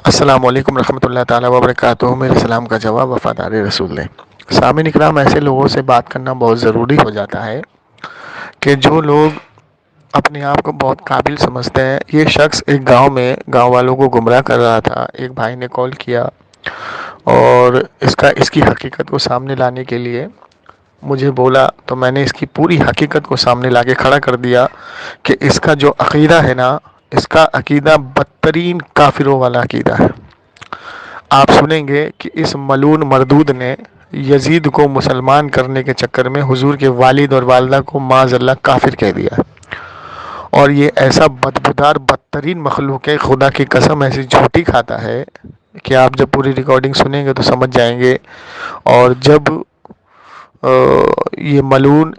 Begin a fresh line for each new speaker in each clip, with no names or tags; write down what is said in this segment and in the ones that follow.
السلام علیکم ورحمۃ اللہ تعالیٰ وبرکاتہ۔ میرے سلام کا جواب وفادار رسول نے۔ سامعین اکرام، ایسے لوگوں سے بات کرنا بہت ضروری ہو جاتا ہے کہ جو لوگ اپنے آپ کو بہت قابل سمجھتے ہیں۔ یہ شخص ایک گاؤں میں گاؤں والوں کو گمراہ کر رہا تھا۔ ایک بھائی نے کال کیا اور اس کی حقیقت کو سامنے لانے کے لیے مجھے بولا، تو میں نے اس کی پوری حقیقت کو سامنے لا کے کھڑا کر دیا کہ اس کا جو عقیدہ ہے نا، اس کا عقیدہ بدترین کافروں والا عقیدہ ہے۔ آپ سنیں گے کہ اس ملعون مردود نے یزید کو مسلمان کرنے کے چکر میں حضور کے والد اور والدہ کو معاذ اللہ کافر کہہ دیا، اور یہ ایسا بدبودار بدترین مخلوق ہے، خدا کی قسم ایسی جھوٹی کھاتا ہے کہ آپ جب پوری ریکارڈنگ سنیں گے تو سمجھ جائیں گے۔ اور جب یہ ملعون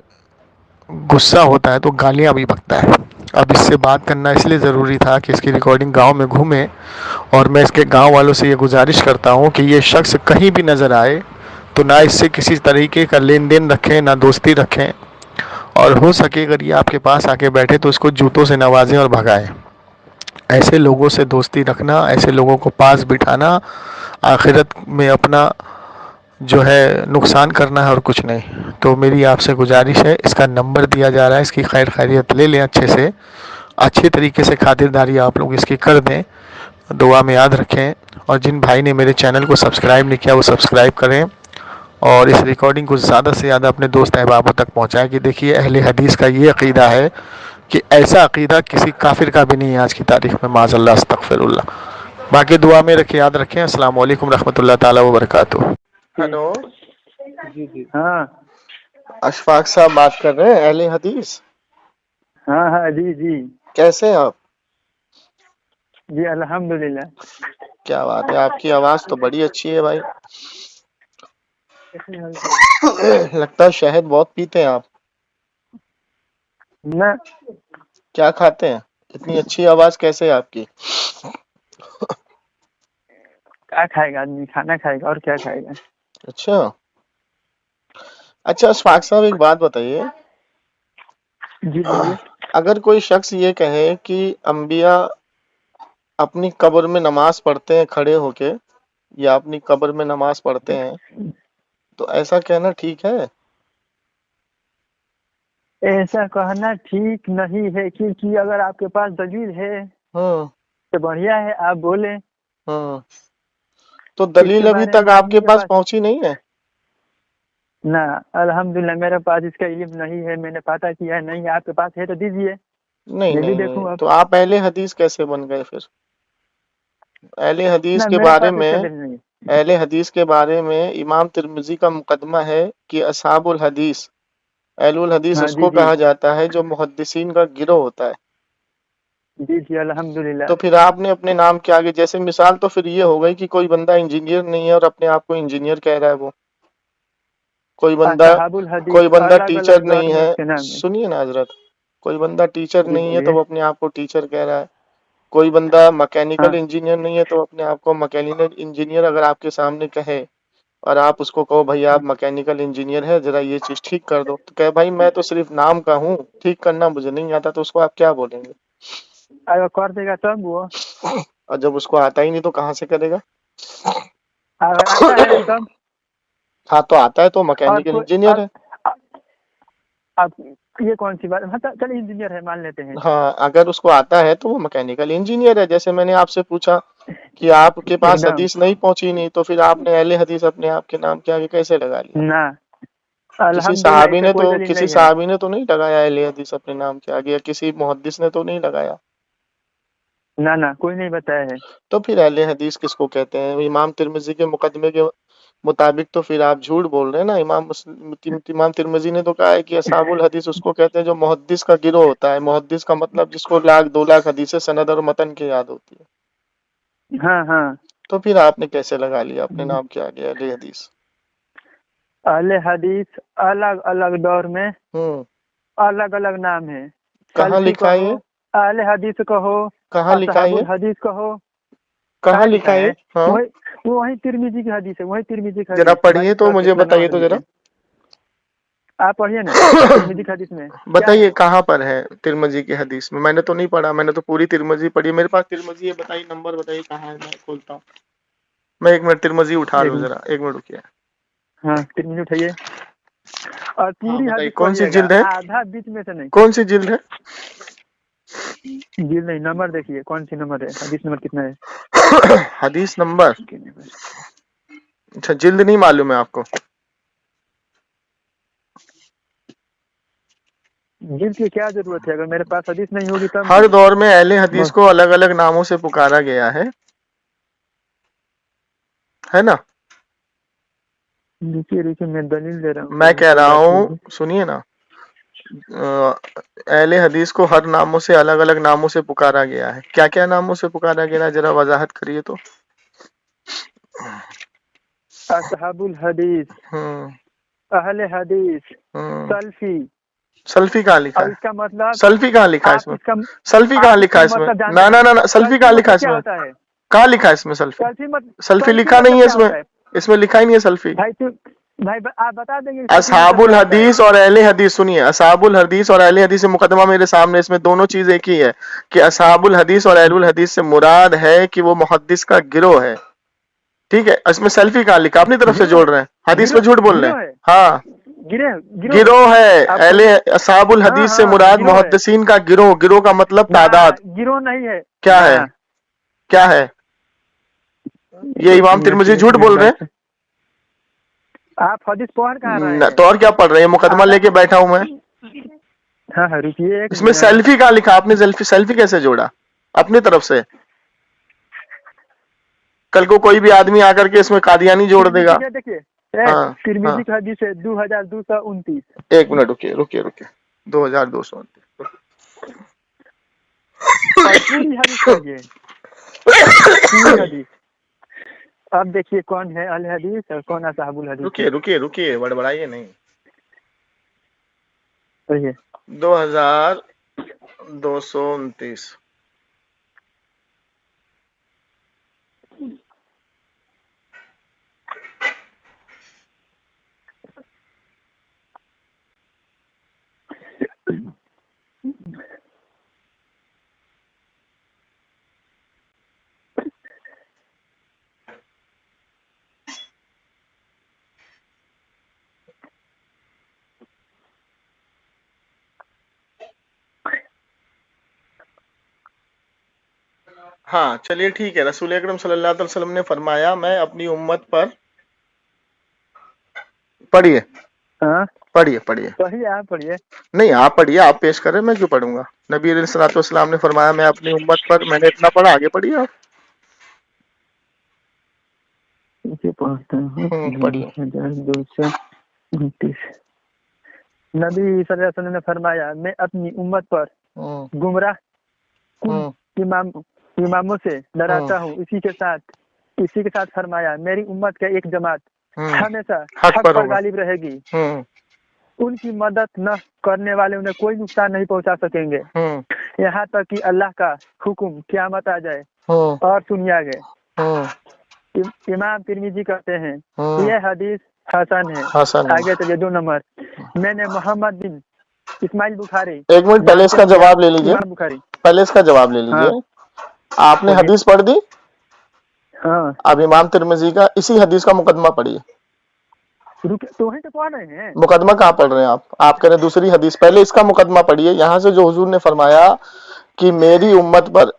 غصہ ہوتا ہے تو گالیاں بھی بکتا ہے۔ اب اس سے بات کرنا اس لیے ضروری تھا کہ اس کی ریکارڈنگ گاؤں میں گھومے، اور میں اس کے گاؤں والوں سے یہ گزارش کرتا ہوں کہ یہ شخص کہیں بھی نظر آئے تو نہ اس سے کسی طریقے کا لین دین رکھیں، نہ دوستی رکھیں، اور ہو سکے اگر یہ آپ کے پاس آ کے بیٹھے تو اس کو جوتوں سے نوازیں اور بھگائیں۔ ایسے لوگوں سے دوستی رکھنا، ایسے لوگوں کو پاس بٹھانا، آخرت میں اپنا جو ہے نقصان کرنا ہے اور کچھ نہیں۔ تو میری آپ سے گزارش ہے، اس کا نمبر دیا جا رہا ہے، اس کی خیر خیریت لے لیں، اچھے طریقے سے خاطرداری آپ لوگ اس کی کر دیں، دعا میں یاد رکھیں۔ اور جن بھائی نے میرے چینل کو سبسکرائب نہیں کیا وہ سبسکرائب کریں، اور اس ریکارڈنگ کو زیادہ سے زیادہ اپنے دوست احبابوں تک پہنچائیں کہ دیکھیے اہل حدیث کا یہ عقیدہ ہے کہ ایسا عقیدہ کسی کافر کا بھی نہیں ہے آج کی تاریخ میں، معاذ اللہ، استغفر اللہ۔ باقی دعا میں رکھیں، یاد رکھیں۔ السلام علیکم رحمۃ اللہ تعالیٰ وبرکاتہ۔ ہیلو،
جی ہاں
اشفاق صاحب بات کر رہے ہیں، اہل حدیث؟
ہاں جی
کیسے ہیں آپ؟
جی الحمدللہ۔
کیا بات ہے، آپ کی آواز تو بڑی اچھی ہے بھائی۔ لگتا ہے شہد بہت پیتے ہیں آپ۔
نہ
کیا کھاتے ہیں؟ اتنی اچھی آواز کیسے ہے آپ کی؟
کیا کھائے گا آدمی؟ کھانا کھائے گا اور کیا کھائے گا۔
اچھا اشفاق صاحب ایک بات بتائیے،
جی بولیے۔
اگر کوئی شخص یہ کہے کہ انبیاء اپنی قبر میں نماز پڑھتے ہیں کھڑے ہو کے، یا اپنی قبر میں نماز پڑھتے ہیں، تو ایسا کہنا ٹھیک ہے؟
ایسا کہنا ٹھیک نہیں ہے، کیونکہ اگر آپ کے پاس دلیل ہے تو بڑھیا ہے، آپ بولیں۔
تو دلیل ابھی تک آپ کے پاس پہنچی نہیں ہے؟
نہ الحمدللہ میرے پاس اس کا علم نہیں ہے، میں نے پتہ کیا نہیں ہے۔ آپ کے پاس ہے تو دیجیے، میں بھی دیکھوں گا۔
تو آپ اہل حدیث کیسے بن گئے پھر؟ اہل حدیث
نہ
کے
میرے
بارے
پاس اس
میں
کا دلیل نہیں ہے۔
اہل حدیث کے بارے میں امام ترمذی کا مقدمہ ہے کہ اصحاب الحدیث، اہل الحدیث
ہاں
اس
جی
کو کہا جاتا ہے جو محدثین کا گروہ ہوتا ہے۔
جی الحمدللہ۔
تو پھر آپ نے اپنے نام کے آگے، جیسے مثال تو پھر یہ ہو گئی کہ کوئی بندہ انجینئر نہیں ہے اور اپنے آپ کو انجینئر کہہ رہا ہے، وہ کوئی
اصحاب الحدیث
بندہ
الگ
ٹیچر
الگ دور
نہیں
میں
ہے،
اس کے نام ہے۔
سنیے نا حضرت، کوئی بندہ ٹیچر
جی
نہیں ہے
بولیے۔
تو وہ اپنے آپ کو ٹیچر کہہ رہا ہے، کوئی بندہ
ہاں
مکینیکل انجینئر نہیں ہے تو اپنے آپ کو مکینیکل انجینئر اگر آپ کے سامنے کہے، اور آپ اس کو کہو بھائی آپ مکینیکل انجینئر ہے، ذرا یہ چیز ٹھیک کر دو، تو کہ بھائی میں تو صرف نام کا ہوں، ٹھیک کرنا مجھے نہیں آتا، تو اس کو آپ کیا بولیں گے؟
اگر کر دے گا تب وہ،
اور جب اس کو آتا ہی نہیں تو کہاں سے کرے گا؟
اگر آتا ہے تب،
ہاں تو آتا ہے تو
اور
مکینیکل
کوئی
انجینئر ہے۔
اب یہ کون سی بات ہے؟ چلیے انجینئر ہے مان لیتے ہیں۔
ہاں اگر اس کو آتا ہے تو وہ مکینیکل انجینئر ہے۔ جیسے میں نے آپ سے پوچھا کہ آپ کے
ایک
پاس
دم
حدیث نہیں پہنچی نہیں، تو پھر آپ نے اہل حدیث اپنے آپ کے نام کے آگے کیسے لگا لیا؟
نہ
کسی
الحمدللہ اس
صحابی
کا
نے
کوئی
تو
دلیل
کسی
نہیں ہے۔
صحابی نے تو نہیں لگایا اہل حدیث اپنے نام کے آگے، یا کسی محدث نے تو نہیں لگایا؟
نہ کوئی نہیں بتایا ہے۔
تو پھر اہل حدیث کس کو کہتے ہیں؟ امام ترمذی کے مقدمے کے مطابق تو پھر آپ جھوٹ بول رہے ہیں نا۔ امام ترمذی نے تو کہا ہے کہ اصحاب الحدیث اس کو کہتے ہیں جو محدث کا گروہ ہوتا ہے۔ محدث کا مطلب جس کو 1,00,000 2,00,000 حدیثیں سند اور متن کے یاد ہوتی ہے۔
ہاں
تو پھر آپ نے کیسے لگا لیا اپنے نام کے آگے اہل حدیث؟
اہل حدیث الگ الگ دور میں الگ الگ نام ہے۔
کہاں
سلفی
لکھا ہے
کہو،
یہ؟
اہل حدیث کہو،
کہاں لکھا ہے
اصحاب
یہ؟
الحدیث کہو،
کہاں
کہاں
لکھا
لکھا
ہے یہ؟
ہے؟
ہاں
وہی ترمذی کی حدیث ہے، وہی ترمذی کی
ذرا
حدیث
پڑھیے تو مجھے
22 نمبر
بتائیے تو
حدیث
ذرا۔
ہے۔ आप पढ़िए ना तिरमिजी के हदीस में क्या
बताइए
है?
कहाँ पर है तिरमिजी की हदीस में? मैंने तो नहीं पढ़ा, मैंने तो पूरी तिरमिजी पढ़ी है। मेरे पास तिरमिजी है, बताइए नंबर बताइए कहाँ है, मैं खोलता हूँ। मैं एक मिनट तिरमिजी उठा
एक
लूँ
मिनट,
जरा, एक मिनट रुकिए।
हाँ तिरमिजी उठाइए और
हाँ
पूरी
बताइए
हदीस
कौन सी
पढ़िएगा,
जिल्द है,
आधा बीच में से नहीं।
कौन सी जिल्द है?
जी नहीं, नंबर देखिए कौन सी नंबर है, हदीस नंबर कितना है।
हदीस नंबर, अच्छा जिल्द नहीं मालूम है आपको?
जिल्द की क्या जरूरत है, अगर मेरे पास हदीस नहीं होगी तब
हर
भी।
दौर में अहले हदीस को अलग अलग नामों से पुकारा गया है ना?
रुकिए रुकिए, मैं दलील दे रहा हूँ
मैं
पहले,
कह
कोई
रहा
बात नहीं
हूँ,
है।
सुनिए ना, अहले हदीस को हर नामों से अलग अलग नामों से पुकारा गया है। क्या क्या नामों से पुकारा गया है, जरा वजाहत करिए तो।
असहाबुल हदीस,
हम्म
अहले हदीस,
हम्म
सल्फी।
सल्फी कहाँ लिखा
अब
है?
इसका मतलब
सल्फी कहाँ लिखा है
आप
इसमें?
इसका
सल्फी कहाँ
आप
लिखा
इसका
है इसमें?
मतलब जानते
ना ना
हैं?
ना ना, सल्फी
सल्फी
कहाँ लिखा है
मतलब क्या
इसमें?
होता है?
कहाँ लिखा है इसमें सल्फी? सल्फी
सल्फी
लिखा नहीं
मतलब
है
क्या
इसमें,
होता है
इसमें लिखा ही नहीं है सल्फी।
भाई? भाई आप बता देंगे कि सल्फी मतलब
असहाबुल
क्या होता है?
हदीस और अहले हदीस, सुनिए, असहाबुल हदीस और अहले हदीस से मुकदमा मेरे सामने, इसमें दोनों चीज एक ही है कि असहाबुल हदीस और अहलुल हदीस से मुराद है कि वो मुहद्दिस का गिरोह है। ठीक है, इसमें सेल्फी कहाँ लिखा? अपनी तरफ से
गिरो
जोड़
है,
रहे हैं, हदीस
गिरो
में झूठ बोल रहे
गिरो
हैं।
है,
हाँ,
गिरो है।
गिरोह है,
आप
अहले असहाबुल
हाँ
हदीस से
हाँ
मुराद
गिरो है
मुहद्दिसीन का गिरोह, गिरोह का मतलब
ना,
तादाद।
गिरो नहीं है
क्या
ना।
है, क्या है? ये
एक
इमाम
मिनट
तिरमिजी
एक
झूठ
मिनट
बोल रहे
भाई
हैं।
साहब। आप हदीस पढ़ कहाँ रहे हैं?
तो और क्या पढ़ रहे हैं, मुकदमा
आधा,
लेके बैठा हूं मैं।
हाँ हाँ रुकिए एक
इसमें
मिनट।
सेल्फी कहाँ लिखा? आपने सेल्फी सेल्फी कैसे जोड़ा अपनी तरफ से? कल को कोई भी आदमी आकर के इसमें कादियानी जोड़
तिरमिजी
देगा।
का देखिए,
हाँ हाँ,
तिरमिजी का हदीस है 2229।
एक मिनट रुकिए रुकिए रुकिए, 2229।
और पूरी हदीस पढ़िए, पूरी हदीस। अब देखिए कौन है अल हदीस और कौन असहाबुल हदीस है।
रुकिए रुकिए रुकिए, बड़बड़ाइए नहीं।
पढ़िए
2229। हाँ चलिए ठीक है, रसूल अकरम सल्लल्लाहु अलैहि वसल्लम ने फरमाया, मैं अपनी उम्मत पर, पढ़िए
हाँ
पढ़िए पढ़िए,
पढ़िए, आप पढ़िए।
नहीं आप पढ़िए, आप पेश करें, मैं क्यों पढ़ूंगा। नबी अलैहिस्सलातु वस्सलाम ने फरमाया मैं अपनी उम्मत पर, मैंने इतना पढ़ा, आगे पढ़िए आप।
इसे पढ़ता हूँ
पढ़िए।
2229। नबी सल्लल्लाहु अलैहि वसल्लम ने फरमाया, मैं अपनी उम्मत पर गुमराह कुल इमामों से डराता हूँ। इसी के साथ फरमाया, मेरी उम्मत का एक जमात हमेशा हक पर गालिब रहेगी। उनकी मदद न करने वाले उन्हें कोई नुकसान नहीं पहुंचा सकेंगे, यहाँ तक कि अल्लाह का हुक्म क़यामत आ जाए। और सुनिए आगे, इमाम तिरमिजी कहते हैं यह हदीस हसन है। आगे चलिए 2 नंबर, मैंने मोहम्मद बिन इस्माइल बुखारी,
एक मिनट पहले इसका जवाब ले लीजिए,
इमाम बुखारी।
पहले इसका जवाब ले लीजिए।
हाँ,
आपने हदीस पढ़ दी,
हाँ
अब इमाम तिरमिजी का इसी हदीस का मुकदमा पढ़िए।
तो वहीं तो पढ़ रहे हैं।
मुकदमा कहाँ पढ़ रहे हैं आप कह रहे दूसरी हदीस, पहले इसका मुकदमा पढ़िए। यहाँ से जो हुजूर ने फरमाया कि मेरी उम्मत पर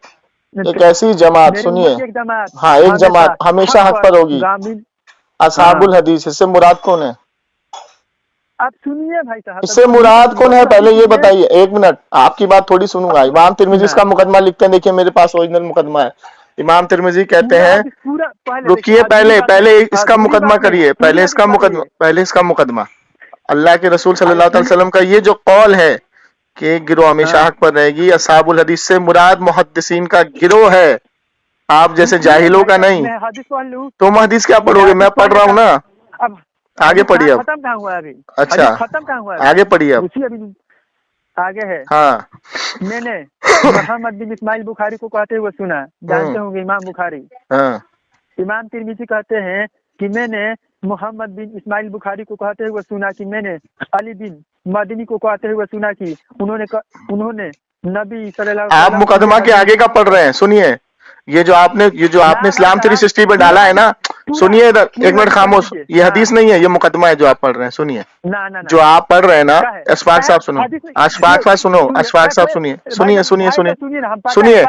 एक ऐसी जमात, सुनिए,
एक जमात,
हाँ एक जमात हमेशा हक पर होगी, असहाबुल हदीस, इससे मुराद कौन है?
आप सुनिए भाई साहब,
इससे मुराद कौन है पहले ये बताइए। एक मिनट, आपकी बात थोड़ी सुनूंगा। इमाम तिरमिजी इसका मुकदमा लिखते हैं, देखिए मेरे पास ओरिजिनल मुकदमा है। इमाम तिरमिजी कहते हैं, रुकिए पहले इसका मुकदमा करिए, पहले इसका मुकदमा। अल्लाह के रसूल सल्लल्लाहु अलैहि वसल्लम का ये जो कौल है कि एक गिरोह हमेशा हक पर रहेगी, असहाबुल हदीस से मुराद मुहद्दिसीन का गिरोह है, आप जैसे जाहिलों का नहीं। तुम हदीस क्या पढ़ोगे, मैं पढ़ रहा हूँ ना,
अब
आगे पढ़िए अब।
खत्म कहाँ हुआ अभी?
अच्छा
खत्म कहाँ हुआ?
आगे पढ़िए अब।
अभी आगे है।
हाँ,
मैंने मोहम्मद बिन इस्माइल बुखारी को कहते हुए सुना, जानते होंगे इमाम बुखारी।
हाँ,
इमाम तिरमिजी कहते हैं कि मैंने मोहम्मद बिन इस्माइल बुखारी को कहते हुए सुना कि मैंने अली बिन मदनी को कहते हुए सुना कि उन्होंने नबी सल्लल्लाहु अलैहि
आप
वसल्लम
मुकदमा के आगे का पढ़ रहे हैं, सुनिए। ये जो आपने इस्लाम 360 पे डाला है ना, सुनिए इधर, एक मिनट खामोश, ये हदीस नहीं है, ये मुकदमा है जो आप पढ़ रहे हैं, सुनिए। जो आप पढ़ रहे हैं ना, अशफाक साहब सुनो, अशफाक साहब सुनो, अशफाक साहब सुनिए, सुनिए सुनिए सुनिए सुनिए,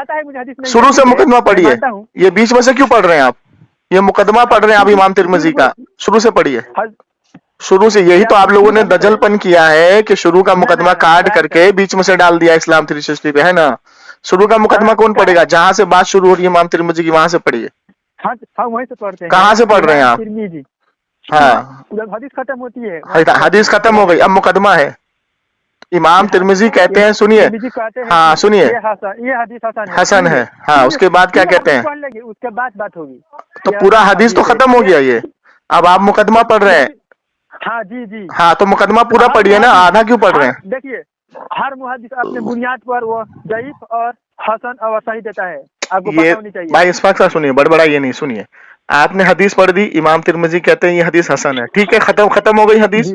शुरू से मुकदमा पढ़िए, ये बीच में से क्यों पढ़ रहे हैं आप? ये मुकदमा पढ़ रहे हैं आप इमाम तिरमिजी का, शुरू से पढ़िए, शुरू से। यही तो आप लोगों ने दजलपन किया है कि शुरू का मुकदमा काट करके बीच में से डाल दिया इस्लाम 360 पे, है ना। शुरू का मुकदमा कौन पढ़ेगा? जहां से बात शुरू हो रही है इमाम तिरमिजी की, वहां से पढ़िए।
हाँ वहीं से पढ़ते हैं।
कहाँ से पढ़ रहे हैं आप?
तिरमिजी।
हाँ,
हदीस खत्म होती है,
हदीस खत्म हो गई, अब मुकदमा है। इमाम तिरमिजी कहते हैं, सुनिए, हाँ सुनिए,
ये हदीस
हसन है, हाँ, उसके बाद क्या कहते हैं?
पढ़ लेंगे, उसके बाद बात होगी।
तो पूरा हदीस तो खत्म हो गया ये, अब आप मुकदमा पढ़ रहे हैं।
हाँ जी जी,
हाँ, तो मुकदमा पूरा पढ़िए ना, आधा क्यों पढ़ रहे हैं?
देखिए, हर मुहद्दिस अपने बुनियाद पर वो ज़ईफ और हसन और सही देता है, आपको पता होनी चाहिए।
भाई इस वक्त सुनिए, बड़बड़ाइए नहीं, सुनिए। आपने हदीस पढ़ दी, इमाम तिरमिजी कहते हैं ये हदीस हसन है, ठीक है, खत्म हो गई हदीस।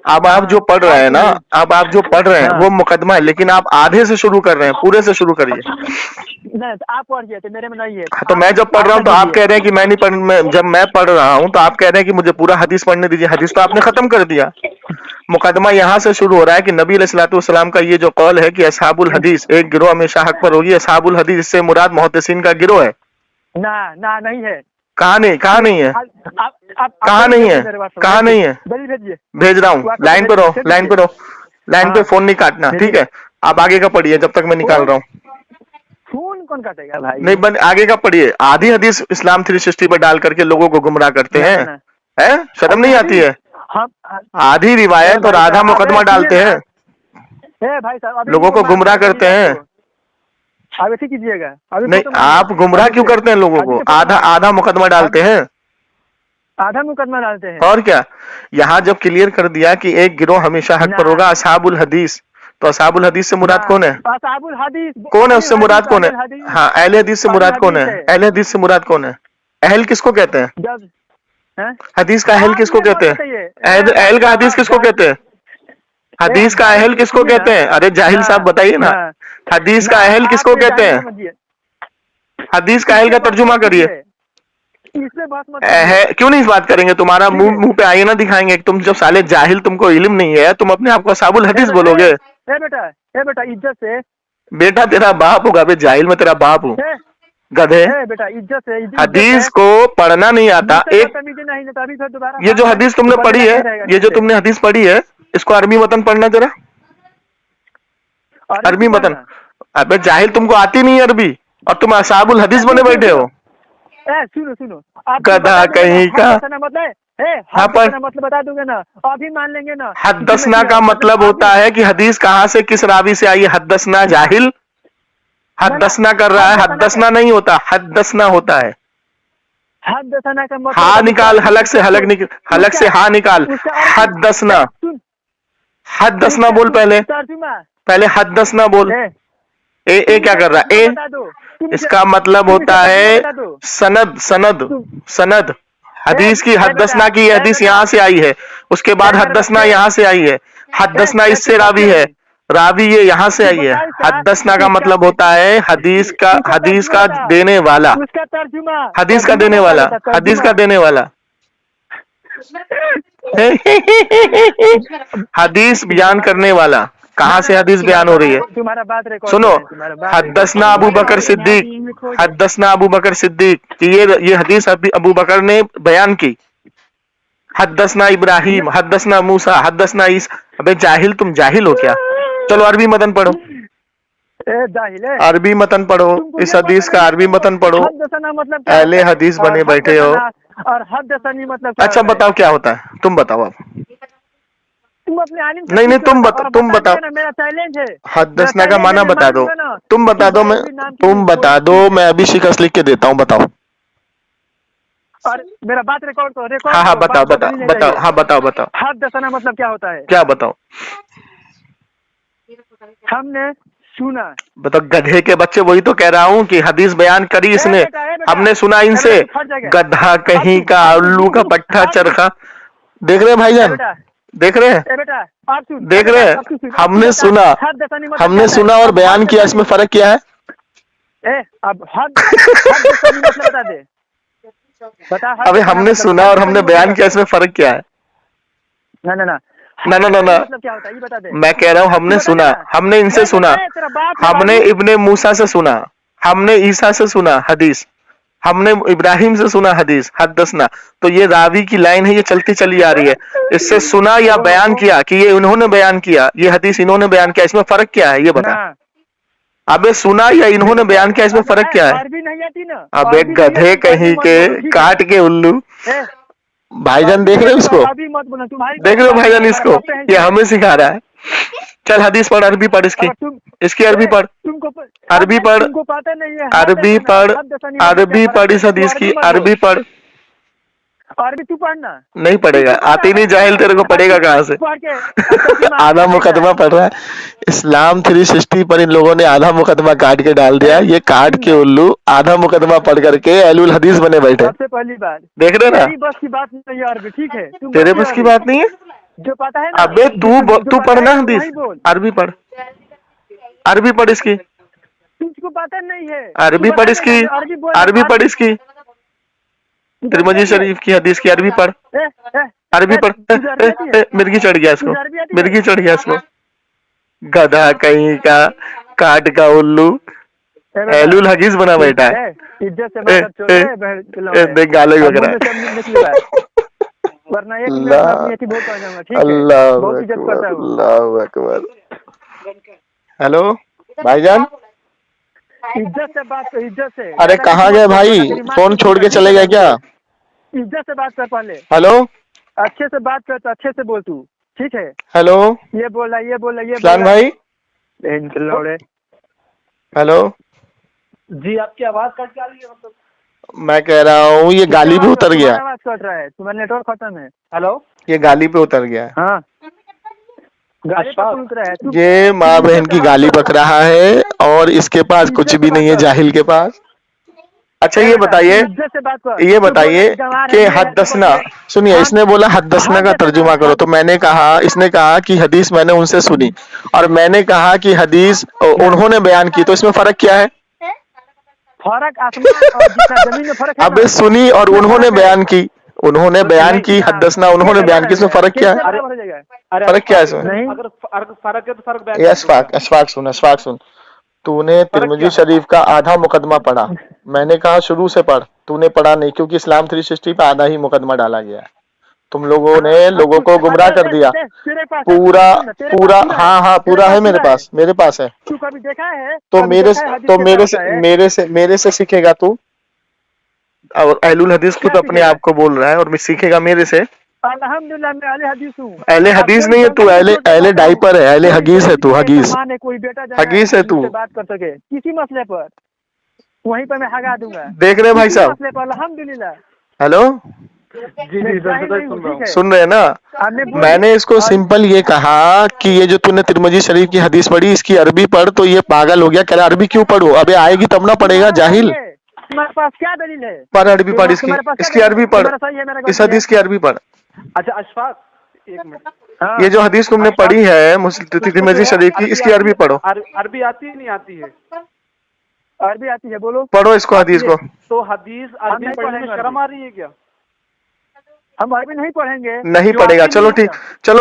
अब आप जो पढ़ रहे हैं ना, अब आप जो पढ़ रहे हैं वो मुकदमा है, लेकिन आप आधे से शुरू कर रहे हैं, पूरे से शुरू करिए।
नहीं, आप पढ़िए, तो मेरे में नहीं है।
तो मैं जब पढ़ रहा हूँ तो आप कह रहे हैं कि मैं नहीं जब मैं पढ़ रहा हूँ तो आप कह रहे हैं कि मुझे पूरा हदीस पढ़ने दीजिए। हदीस तो आपने खत्म कर दिया। मुकदमा यहाँ से शुरू हो रहा है कि नबी अलैहिस्सलाम का ये जो कौल है कि असहाबुल हदीस एक गिरोह हमेशा हक पर होगी, असहाबुल हदीस इससे मुराद मुहद्दिसीन का गिरोह है।
ना नहीं है।
कहाँ नहीं है? कहाँ नहीं है? कहाँ नहीं है? भेज रहा हूँ, लाइन पे रहो, लाइन पे रहो, लाइन पे फोन नहीं काटना, ठीक है? आप आगे का पढ़िए जब तक मैं निकाल रहा हूँ।
फोन कौन काटेगा भाई?
नहीं, आगे का पढ़िए। आधी हदीस इस्लाम 360 पर डाल करके लोगों को गुमराह करते हैं, शर्म नहीं आती है? आधी रिवायत और आधा मुकदमा डालते हैं,
भाई साहब,
लोगों को गुमराह करते हैं।
आप ऐसे कीजिएगा।
नहीं, आप गुमराह क्यों करते हैं लोगों को? आधा मुकदमा डालते हैं,
आधा मुकदमा डालते हैं।
और क्या? यहाँ जब क्लियर कर दिया कि एक गिरोह हमेशा हक पर होगा, असहाबुल हदीस, तो असहाबुल हदीस से मुराद कौन है?
असहाबुल हदीस
कौन है? उससे मुराद कौन है? हाँ, अहले हदीस से मुराद कौन है? अहले हदीस से मुराद कौन है? अहल किसको कहते हैं? हदीस का अहल किसको कहते हैं? अहल का हदीस किसको कहते हैं? हदीस का अहल किसको कहते हैं? अरे जाहिल साहब बताइए ना, हदीस का अहल किसको कहते हैं? हदीस का अहल का तर्जुमा करिए। क्यों नहीं इस बात करेंगे? तुम्हारा मुंह पे आईना दिखाएंगे। तुम जब साले जाहिल, तुमको इल्म नहीं है, तुम अपने आप को असहाबुल हदीस बोलोगे?
बेटा इज्जत से।
बेटा तेरा बाप होगा बे, जाहिल में तेरा बाप हूँ, गधे।
बेटा इज्जत से।
हदीस को पढ़ना नहीं आता। ये जो हदीस तुमने पढ़ी है, ये जो तुमने हदीस पढ़ी है, इसको अरबी मतन पढ़ना जरा, अरबी मतन। अबे जाहिल, तुमको आती नहीं अरबी और तुम असहाबुल हदीस बने बैठे हो।
सुनो,
गधा कहीं का। हाँ, पर
मतलब बता दोगे ना, अभी मान लेंगे ना।
हद्दसना का मतलब होता है कि हदीस कहाँ से किस रावी से आई है। हद्दसना जाहिल, हद्दसना कर रहा है, हद्दसना नहीं होता, हद्दसना होता है।
हद्दसना का मतलब
हा निकाल, हलक से हा निकाल, हद्दसना। हद्दसना बोल, पहले हद्दसना बोल। ए क्या कर रहा है? इसका मतलब होता है सनद। हदीस की हद्दसना की हदीस यहाँ से आई है, उसके बाद हद्दसना यहाँ से आई है। हद्दसना इससे रावी है, रावी ये यहाँ से आई है। हद्दसना का मतलब होता है हदीस का देने वाला, हदीस का देने वाला, हदीस का देने वाला। हदीस बयान करने वाला। कहाँ से हदीस बयान हो रही है? सुनो, हद्दसना अबू बकर सिद्दीक, हद्दसना अबू बकर सिद्दीक कि ये हदीस अबू बकर ने बयान की। हद्दसना इब्राहिम, हद्दसना मूसा, हद्दसना ईसा। अबे जाहिल, तुम जाहिल हो क्या? चलो अरबी मतन पढ़ो, अरबी मतन पढ़ो, इस हदीस का अरबी मतन पढ़ो। अहले हदीस बने बैठे हो।
और हद्दसनी मतलब
अच्छा बताओ क्या होता है, तुम बताओ आप। नहीं, तुम बताओ।
मेरा चैलेंज है।
हद्दसना का माना बता दो, तुम बता दो, मैं अभी शिकस्त लिख के देता हूँ, बताओ।
और मेरा बात रिकॉर्ड करो।
हाँ, बताओ।
हद्दसना मतलब क्या होता है?
क्या बताओ?
हमने सुना।
बताओ गधे के बच्चे, वही तो कह रहा हूँ कि हदीस बयान करी इसने, हमने सुना इनसे। गधा कहीं का, उल्लू का पट्टा चरखा। देख रहे हैं भाईजान, देख रहे हैं,
बेटा आप सुन,
देख रहे हैं, हमने सुना, हमने सुना और बयान किया, इसमें फर्क क्या है?
अब हद दसानी मतलब बता दे, बता।
अबे हमने सुना और हमने बयान किया, इसमें फर्क क्या है?
ना ना ना
ना ना ना ना,
मतलब क्या होता है ये बता दे।
मैं कह रहा हूँ हमने सुना, हमने इनसे सुना, हमने इब्ने मूसा से सुना, हमने ईसा से सुना हदीस, हमने इब्राहिम से सुना हदीस, हदसना। तो ये रावी की लाइन है, ये चलती चली आ रही है। इससे सुना या बयान किया कि ये उन्होंने बयान किया, ये हदीस इन्होंने बयान किया, इसमें फर्क क्या है ये बता। अबे सुना या इन्होंने बयान किया, इसमें फर्क क्या है?
अरबी नहीं आती ना।
अबे गधे कहीं के, काट के उल्लू। भाईजान देख रहे हो इसको, देख रहे हो भाईजान इसको, ये हमें सिखा रहा है। चल हदीस पढ़, अरबी पढ़ इसकी, इसकी अरबी पढ़, अरबी पढ़, अरबी पढ़, अरबी पढ़ इस हदीस की, अरबी पढ़।
अरबी तू पढ़ना
नहीं पढ़ेगा, आती नहीं जाहिल, तेरे को पढ़ेगा कहाँ से? आधा मुकदमा पढ़ रहा है। इस्लाम 360 पर इन लोगों ने आधा मुकदमा काट के डाल दिया। ये काट के उल्लू आधा मुकदमा पढ़ करके अहलुल हदीस बने बैठे।
सबसे पहली बात
देख रहे ना,
बस की बात नहीं है अरबी, ठीक है?
तेरे बस की बात नहीं है
जो पता है ना।
अबे तू पढ़ना हदीस, अरबी पढ़, अरबी पढ़ इसकी,
तुझको पता नहीं है,
अरबी पढ़ इसकी, अरबी पढ़ इसकी, तिरमिजी शरीफ की हदीस की अरबी पढ़, अरबी पढ़। मिर्गी चढ़ गया इसको, मिर्गी चढ़ गया इसको, गधा कहीं का, काट का उल्लू, अहलुल हदीस बना बैठा है।
इज्जत से
देख गाली वगैरह।
वरना एक मिनट बहुत आ जाऊंगा, ठीक है? बहुत इज्जत करता हूं।
अल्लाह अकबर। हेलो भाईजान,
इज्जत से बात कर, इज्जत से।
अरे कहाँ गए भाई, फोन छोड़ के चले गए क्या?
इज्जत से बात कर पहले।
हेलो,
अच्छे से बात कर, तो अच्छे से बोल तू, ठीक है?
हेलो,
ये बोला, ये बोला, ये
इस्लाम भाई। हेलो
जी, आपकी आवाज कट जा रही है। मतलब
मैं कह रहा हूँ ये गाली पे उतर गया,
आवाज कट रहा है, तुम्हारा नेटवर्क खत्म है। हेलो,
ये गाली पे उतर गया।
हाँ गाली पे उतरा है।
ये माँ बहन की गाली बक रहा है और इसके पास कुछ भी नहीं है, जाहिल के पास। अच्छा ये बताइए, ये बताइए कि हदसना, सुनिए, इसने बोला हदसना का तर्जुमा करो, तो मैंने कहा, इसने कहा कि हदीस मैंने उनसे सुनी, और मैंने कहा कि हदीस उन्होंने बयान की, तो इसमें फर्क क्या है?
फर्क आसमान और जमीन में फर्क है।
अबे सुनी और उन्होंने बयान की, उन्होंने बयान की, हदसना उन्होंने बयान की, इसमें फर्क क्या है? फर्क क्या है इसमें?
अगर फर्क है तो फर्क
अशफाक सुन, अशफाक सुन, तूने तिरमिजी शरीफ का आधा मुकदमा पढ़ा, मैंने कहा शुरू से पढ़, तूने पढ़ा नहीं, क्योंकि इस्लाम 360 पे आधा ही मुकदमा डाला गया है। तुम लोगों ने लोगों को गुमराह कर दिया पूरा पूरा। हाँ हाँ पूरा है मेरे पास, मेरे पास है।
तू कभी देखा है?
तो मेरे से सीखेगा तू, और अहलुल हदीस खुद अपने आप को बोल रहा है, और सीखेगा मेरे से।
अल्हम्दुलिल्लाह मैं अहले हदीस हूँ।
अहले हदीस नहीं है तू, अहले डाइपर है, अहले हदीस है तू, हदीस
कोई बेटा
हदीस है तू।
बात कर सके किसी मसले पर, वहीं पर मैं हगा दूंगा।
देख रहे भाई साहब?
मसले पर अल्हम्दुलिल्लाह।
हेलो
जी
सुन रहे ना? मैंने इसको सिंपल ये कहा कि ये जो तूने तिरमिजी शरीफ की हदीस पढ़ी, इसकी अरबी पढ़, तो ये पागल हो गया, कह रहा अरबी क्यों पढ़ो, अबे आएगी तब ना पढ़ेगा, जाहिल।
तुम्हारे पास क्या दलील है?
पढ़ अरबी पढ़, इसकी अरबी पढ़, इस हदीस की अरबी पढ़।
अच्छा अशफाक, एक मिनट,
ये जो हदीस तुमने पढ़ी है तिरमिजी शरीफ की, इसकी अरबी पढ़ो।
अरबी आती है नहीं आती है? अरबी आती है, बोलो।
पढ़ो इसको, हदीस को।
तो हदीस अरबी पढ़ने में शर्म आ रही है क्या? हम अरबी नहीं पढ़ेंगे।
नहीं पढ़ेगा, चलो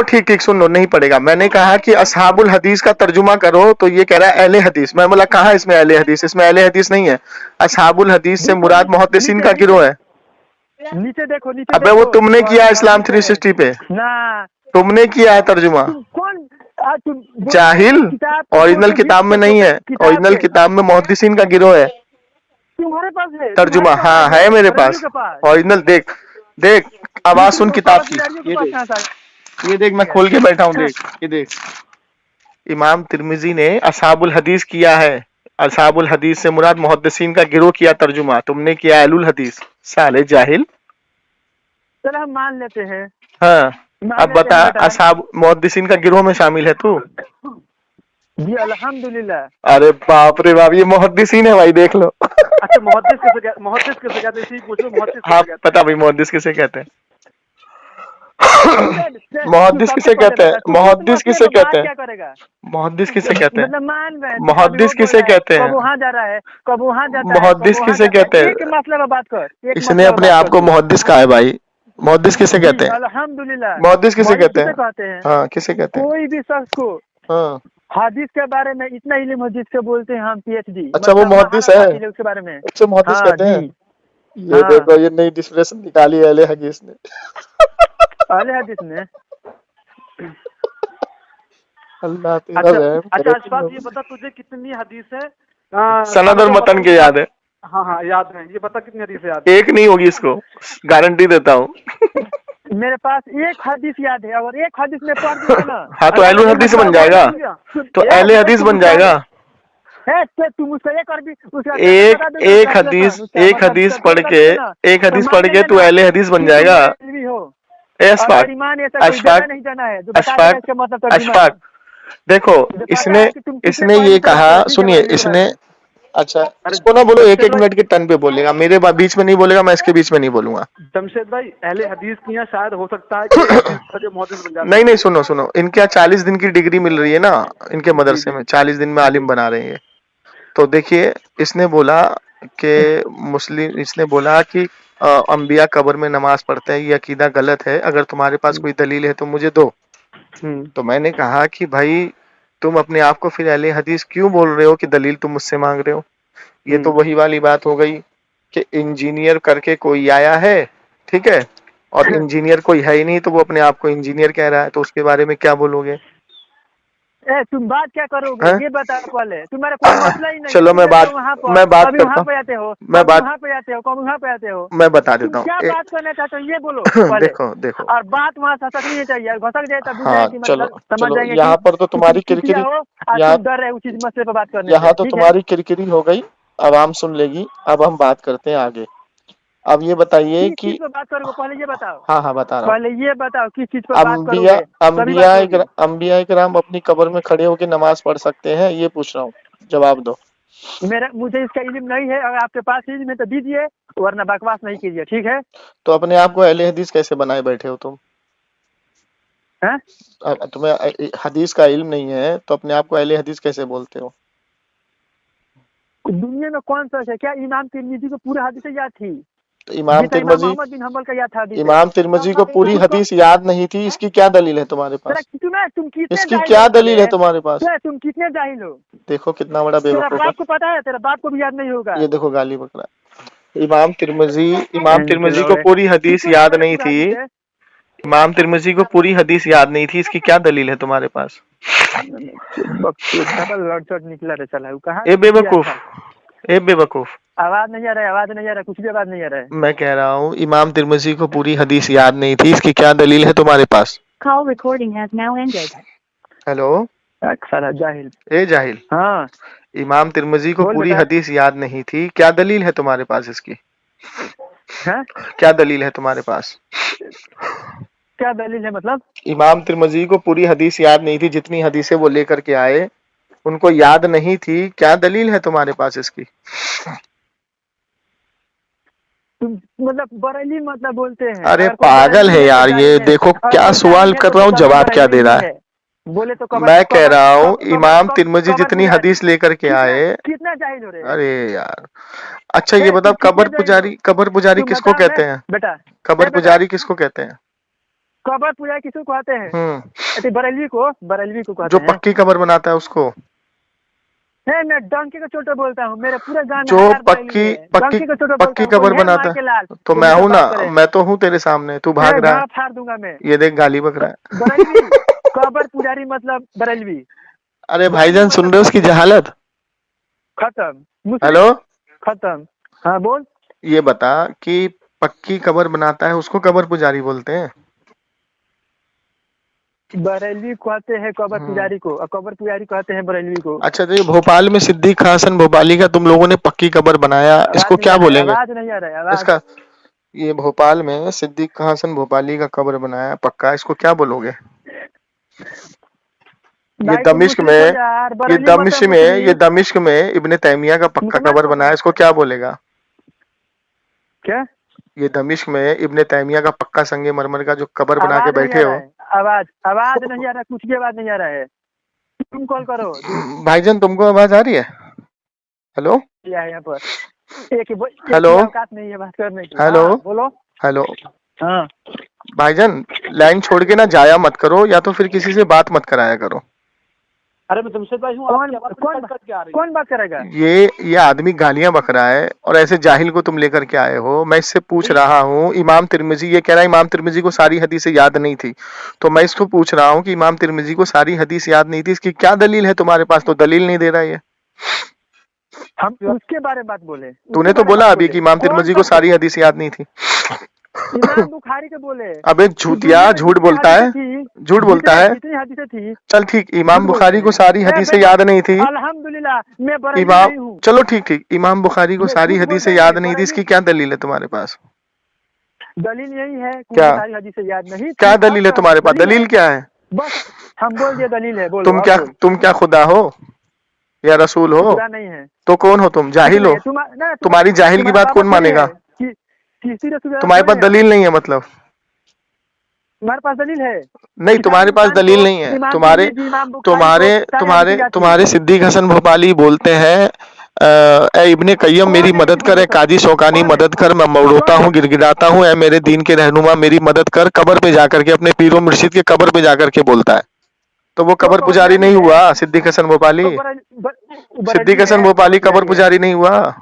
ठीक सुन लो, नहीं पढ़ेगा। मैंने कहा कि असहाबुल हदीस का तर्जुमा करो, तो ये कह रहा है अहले हदीस। मैं बोला कहाँ इसमें अहले हदीस, इसमें अहले हदीस नहीं है। असहाबुल हदीस से मुराद मुहद्दिसीन का गिरोह है।
नीचे देखो, नीचे
अबे वो तुमने किया इस्लाम 360 पे
ना,
तुमने किया है तर्जुमा,
कौन
जाहिल। ओरिजिनल किताब में नहीं है, ओरिजिनल किताब में मुहद्दिसीन का गिरोह है।
तुम्हारे पास है
तर्जुमा? हाँ है मेरे पास ओरिजिनल। देख आवाज सुन किताब की, ये देख मैं खोल के बैठा हूँ, देख ये देख। इमाम तिरमिजी ने असहाबुल हदीस किया है, असहाबुल हदीस से मुराद मुहद्दिसीन का गिरोह किया तर्जुमा, तुमने किया अहलुल हदीस। साले जाहिल।
चलो हम मान लेते हैं।
हाँ अब बता, असहाब मुहद्दिसीन का गिरोह में शामिल है तू?
जी अल्हम्दुलिल्लाह।
अरे बाप रे बाप, ये मुहद्दिसीन है भाई, देख लो।
अच्छा मुहद्दिस किसे कहते हैं, इसी पूछ लो मुहद्दिस
हाँ
किसे कहते
पता भाई, मुहद्दिस किसे कहते हैं?
तू
मुहद्दिस
सबसे
किसे
पहले
कहते हैं?
बता, तू इस
मुहद्दिस
मसले
किसे
पर बात
कहते हैं?
क्या करेगा?
मुहद्दिस किसे कहते हैं?
मतलब मान रहे हैं, तू कभी
मुहद्दिस
वो बोल
किसे
रहा है,
कहते हैं?
कब वहाँ जा रहा है, कब वहाँ जाता है, कब
मुहद्दिस
वहाँ
किसे
जाता
कहते
है।
हैं?
एक मसले पर बात कर, एक
इसने
मसले पर
अपने
बात
आप
कर
को
तू।
मुहद्दिस कहा है भाई। मुहद्दिस किसे
जी
कहते हैं?
अल्हम्दुलिल्लाह।
मुहद्दिस किसे
मुहद्दिस
कहते
किसे
हैं?
कहते हैं?
हाँ किसे कहते हैं?
कोई भी शख्स को
हाँ
हदीस के बारे में इतना इल्म हो जिसके बोलते हैं हम PhD,
अच्छा, वो
मतलब
मुहद्दिस
महारत
है,
हासिल है उसके बारे में।
उससे मुहद्दिस
हाँ
कहते
जी,
हैं। ये
हाँ
देखो, ये नई डिस्प्रेशन निकाली है अहले हदीस ने।
अहले हदीस में।
अल्लाह तेरा
अच्छा
रहम करे
अच्छा
तुम
अशफाक,
लोग।
ये बता तुझे कितनी हदीस है
सनद और मतन के याद है?
हाँ हाँ याद है, ये बता कितनी हदीस याद है?
एक नहीं होगी, इसको गारंटी देता हूँ।
मेरे पास एक हदीस याद है, और एक हदीस में पढ़ दूंगा ना।
हाँ तो अहलुल हदीस बन जाएगा, तो अहले हदीस बन जाएगा।
तुम मुझसे एक और भी उसका
एक
बता दो
एक
translation,
हदीस
उसका
एक
मतलब
हदीस
तर्जुमा
पढ़
कर
के,
देते ना,
एक हदीस
तो
पढ़
मान
के
लेंगे
तू
ना
अहले हदीस बन
कि तुम
जाएगा।
बरेलवी हो।
ए
और
अशफाक,
अगर ईमान ऐसा कोई
अशफाक,
जाना नहीं जाना है, जो बता देगा
अशफाक,
इसका मतलब तर्जुमा।
अशफाक, देखो
जो पता
इसने
है कि तुम कितने
इसने
पढ़े
ये
लिखे
कहा,
बच्चे हो, ठीक है
सुनिए
बरेलवी के बारे
इसने,
में।
अच्छा
अरे
इसको ना बोलो, एक
जमशेद
एक
भाई,
मिनट के टर्न पे बोलेगा, मेरे बीच में नहीं बोलेगा, मैं इसके बीच में नहीं बोलूंगा।
जमशेद भाई अहले हदीस की यहाँ शायद हो सकता है कि एक हदीस पढ़ के मुहद्दिस बन जाते
नहीं
हैं।
नहीं, सुनो सुनो, इनके यहाँ 40 दिन की डिग्री मिल रही है ना, इनके
जी
मदरसे
जी
में 40 दिन में आलिम बना रहे हैं। तो देखिए, इसने बोला कि मुस्लिम, इसने बोला कि अंबिया कब्र में नमाज पढ़ते हैं, ये अकीदा गलत है, अगर तुम्हारे पास कोई दलील है तो मुझे दो। तो मैंने कहा कि भाई तुम अपने आप को फिर अहले हदीस क्यों बोल रहे हो कि दलील तुम मुझसे मांग रहे हो? ये तो वही वाली बात हो गई कि इंजीनियर करके कोई आया है, ठीक है, और इंजीनियर कोई है ही नहीं, तो वो अपने आप को इंजीनियर कह रहा है, तो उसके बारे में क्या बोलोगे?
तुम बात क्या करोगे
है?
ये बता पहले, तुम्हारा कोई मसला ही नहीं है,
चलो
तुम रहते हो वहाँ पर,
मैं बात
कभी
करता
वहाँ
हूँ,
पे आते हो,
मैं
कभी
बात
वहाँ पे आते हो, कभी वहाँ पे आते हो।
मैं बता
तुम
देता हूँ।
क्या बात करना चाहते हो ये बोलो पहले।
देखो देखो,
और बात वहाँ सटकनी नहीं चाहिए, घसक जाए तब बुझ
हाँ
जाए कि
चलो
मतलब समझ
चलो,
जाएंगे
यहाँ पर तो
कि तुम
तुम्हारी
चुतिया
किरकिरी,
हो और
यहाँ
तुम डर रहे हो उस मसले पर बात करने
यहाँ
से,
तो
ठीक है।
तुम्हारी किरकिरी हो गई, आवाम सुन लेगी। अब हम बात करते हैं आगे। अब ये बताइए
किस
कि,
चीज पर बात करोगे पहले ये बताओ।
हाँ हाँ बता रहा हूँ।
पहले ये बताओ किस चीज पर बात
अंबिया
करोगे, तभी बात
अंबिया
होगी।
अंबिया इकराम अपनी कब्र में खड़े होकर नमाज पढ़ सकते हैं? ये पूछ रहा हूँ, जवाब दो।
मुझे इसका इल्म नहीं है, अगर आपके पास इल्म है तो दीजिए, वरना बकवास नहीं कीजिए, ठीक है।
तो अपने आप को अहले हदीस कैसे बनाए बैठे हो तुम?
हैं?
तुम्हें हदीस का इल्म नहीं है तो अपने आप को अहले हदीस कैसे बोलते हो?
दुनिया में कौन सा है क्या इमाम तिरमिजी को पूरा हदीस याद थी?
तो इमाम
जितना इमाम
तिरमिजी,
मोहम्मद बिन हम्बल का याद था हदीस।
इमाम तिरमिजी को पूरी हदीस याद नहीं थी, इसकी क्या दलील है तुम्हारे पास?
तुम कितने
इसकी
जाहिल
क्या
हो
दलील है तुम्हारे पास?
तुम कितने जाहिल हो?
देखो कितना बड़ा
तेरा
बेवकूफ है।
बाप को पता है, तेरा बाप को भी याद नहीं होगा।
ये देखो गाली बक रहा है। इमाम
इनके
तिरमिजी को
लौड़े।
पूरी हदीस
किसको
याद
याद है
नहीं
पूरा
थी,
हदीस है?
इमाम तिरमिजी को पूरी हदीस याद नहीं थी, इसकी क्या दलील है तुम्हारे पास?
डबल लड़चट निकला रे साला, कहाँ
ए
गया
बेवकूफ,
था?
ए बेवकूफ,
आवाज नहीं आ रहा है, आवाज नहीं आ रहा है, कुछ भी आवाज नहीं आ रहा है।
मैं कह रहा हूँ इमाम तिरमिजी को पूरी हदीस याद नहीं थी, इसकी क्या दलील है तुम्हारे पास?
Call recording has now ended.
Hello,
साला जाहिल।
ए जाहिल,
हाँ
इमाम तिरमिजी को
बोल
पूरी
बेटा।
हदीस याद नहीं थी, क्या दलील है तुम्हारे पास इसकी?
हैं?
क्या दलील है तुम्हारे पास?
क्या दलील है मतलब?
इमाम तिरमिजी को पूरी हदीस याद नहीं थी, जितनी हदीसें वो लेकर के आए उनको याद नहीं थी, क्या दलील है तुम्हारे पास इसकी?
तुम मतलब बरेली मतलब बोलते हैं?
अरे
अगर कोई
पागल
बरेली
है
है तो
यार, ये
जाहिल है,
देखो
और
क्या
कोई
सवाल
जाहिल है
कर
तो
रहा हूँ,
कभी
जवाब क्या
बरेलवी
दे रहा
नहीं
है?
है। बोले तो कबर
मैं कह
कबर
रहा हूँ
कबर
इमाम
कबर
तिरमिजी
कबर
जितनी
पुजारी
हदीस लेकर के आए।
कितना जाहिल हो रहे हैं?
अरे यार, अच्छा ये बताओ,
तुम कितने जाहिल हो?
कबर पुजारी
तुम
किसको
बताओ
कहते हैं?
बेटा।
कबर
बेटा
पुजारी किसको कहते हैं?
कबर पुजारी किसको कहते हैं? बरेलवी को
जो
कहते हैं।
पक्की कबर बनाता है उसको।
मैं डंकी को छोटा बोलता हूँ, मेरे पूरे गांव में
जो
हजार बरेलवी है, डंकी को छोटा बोलता
पक्की
हूँ, कोई
कबर
है
बनाता
माँ के लाल
है तो
जो
मैं
मुझसे
हूं
बात
ना,
करे?
मैं तो हूँ तेरे सामने, तू भाग रहा
गाँव
है।
फाड़ दूंगा मैं।
ये देख गाली बक रहा है।
बरेलवी कबर पुजारी मतलब बरेलवी।
अरे
बरेलवी
भाईजान सुन
मतलब
रहे हो उसकी जहालत?
खत्म। मुस्लिम
हेलो,
खत्म। हाँ बोल।
ये बता कि पक्की कबर बनाता है उसको कबर पुजारी बोलते हैं?
बरेलवी कहते हैं कबर पुजारी को, और कबर पुजारी कहते हैं बरेलवी को।
अच्छा, तो ये भोपाल में सिद्दीक हसन भोपाली का तुम लोगों ने पक्की कबर बनाया, इसको क्या बोलेंगे?
आवाज नहीं आ रहा है, आवाज।
इसका, ये भोपाल में सिद्दीक हसन भोपाली का कब्र बनाया पक्का, इसको क्या बोलोगे? ये दमिश्क में ये दमिश्क में इब्ने तैमिया का पक्का कब्र बनाया, इसको क्या बोलेगा?
क्या?
ये दमिश्क में इब्ने तैमिया का पक्का संगे मरमर का जो कब्र बना के बैठे हो।
आवाज नहीं आ रहा, कुछ भी आवाज नहीं आ रहा है। तुम कॉल करो
भाईजान, तुमको आवाज आ रही है? हेलो
यहाँ पर
हेलो
औकात नहीं है बात करने की।
हेलो
बोलो।
हेलो
हाँ
भाईजान, लाइन छोड़ के ना जाया मत करो, या तो फिर किसी से बात मत कराया करो।
अरे मैं जमशेद भाई हूँ,
कौन बात करेगा?
ये आदमी गालियां बक रहा है और ऐसे जाहिल को तुम लेकर के आए हो। मैं इससे पूछ रहा हूँ, इमाम तिरमिजी ये कह रहा है इमाम तिरमिजी को सारी हदीसें याद नहीं थी, तो मैं इसको पूछ रहा हूँ कि इमाम तिरमिजी को सारी हदीस याद नहीं थी, इसकी क्या दलील है तुम्हारे पास? तो दलील नहीं दे रहा है।
हम उसके बारे में बात बोले।
तूने तो बोला अभी कि इमाम तिरमिजी को सारी हदीस याद नहीं थी।
इमाम बुखारी के बोले।
अबे झूठिया, झूठ बोलता है, झूठ बोलता है।
कितनी हदीसें थी?
चल ठीक, इमाम बुखारी को सारी हदीसें याद नहीं थी।
अल्हम्दुलिल्लाह मैं बराबर
इमाम,
नहीं हूँ।
चलो ठीक, इमाम बुखारी को सारी हदीसें याद नहीं थी, इसकी क्या दलील है तुम्हारे पास?
दलील यही है,
क्या?
सारी हदीसें याद नहीं।
क्या दलील है तुम्हारे पास? दलील क्या है?
बस हम बोल दिए दलील है। बोलो।
तुम क्या खुदा हो या रसूल हो?
खुदा नहीं है
तो कौन हो तुम? जाहिल हो? तुम्हारी जाहिल की बात कौन मानेगा? तुम्हारे पास दलील नहीं है मतलब?
तुम्हारे पास दलील है?
नहीं, तुम्हारे पास दलील नहीं है। तुम्हारे सिद्दीक हसन भोपाली बोलते हैं ए इब्ने कय्यम मेरी मदद कर, ए काजी शौकानी मदद कर, मैं रोता हूँ गिड़गिड़ाता हूँ, ए मेरे दीन के रहनुमा मेरी मदद कर। कब्र पे जाकर के, अपने पीरो मुर्शिद के कब्र पे जाकर के बोलता है। तो वो कब्र पुजारी नहीं हुआ सिद्दीक हसन भोपाली? सिद्दीक हसन भोपाली कब्र पुजारी नहीं हुआ?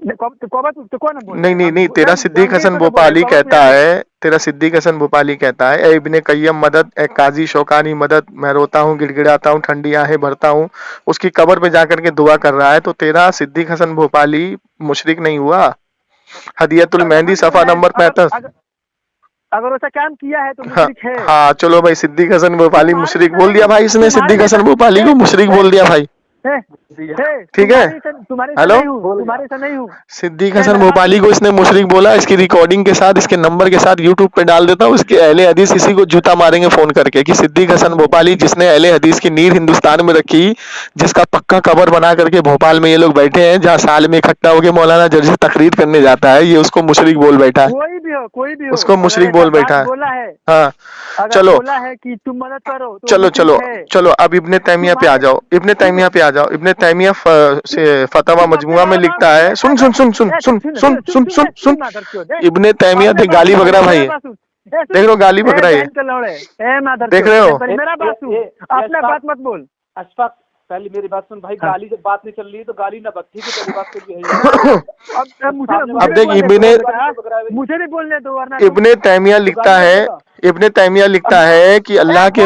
नहीं, तेरा सिद्दीक हसन भोपाली कहता है, तेरा सिद्दीक हसन भोपाली कहता है ए इब्ने कय्यम मदद, ए काजी शौकानी मदद, मैं रोता हूँ गिड़गिड़ाता हूँ, ठंडी आहें भरता हूँ, उसकी कब्र पे जाकर के दुआ कर रहा है। तो तेरा सिद्दीक हसन भोपाली मुशरिक नहीं हुआ? हदियतुल मेहंदी सफा नंबर 65।
अगर वैसा काम किया है तो मुशरिक है।
हाँ चलो भाई, सिद्दीक हसन भोपाली मुशरिक बोल दिया भाई, इसने सिद्दीक हसन भोपाली को मुशरिक बोल दिया भाई। ठीक है, हेलो,
तुम्हारे से नहीं हूँ।
सिद्दीक हसन भोपाली को इसने मुशरिक बोला। इसकी रिकॉर्डिंग के साथ, इसके नंबर के साथ यूट्यूब पे डाल देता हूँ। इसके अहले हदीस इसी को जूता मारेंगे फोन करके कि सिद्दीक हसन भोपाली जिसने अहले हदीस की नींव हिंदुस्तान में रखी, जिसका पक्का कब्र बना करके भोपाल में ये लोग बैठे हैं, जहाँ साल में इकट्ठा होकर मौलाना जर्सी तकरीर करने जाता है, ये उसको मुशरिक बोल बैठा है।
कोई भी हो
उसको मुशरिक बोल बैठा है। हाँ चलो,
बोला है कि तुम मदद करो तो
चलो अब इब्ने तैमिया पे आ जाओ। इब्ने तैमिया पे आ जाओ। इब्ने तैमिया से फतवा मजमुआ में लिखता है, सुन सुन सुन सुन सुन सुन सुन सुन सुन इब्ने तैमिया थे गाली बकरा भाई, देख लो गाली बकरा है, देख रहे हो?
मेरा बात सुन, अपना बात मत बोल।
अशफाक पहले मेरी बात सुन भाई। गाली जब बात नहीं चल रही है तो गाली ना बक, ठीक है? पहली बात तो ये है।
अब देख,
मुझे भी बोलने दो वरना
इब्ने तैमिया लिखता है, इब्ने तैमिया लिखता है कि अल्लाह के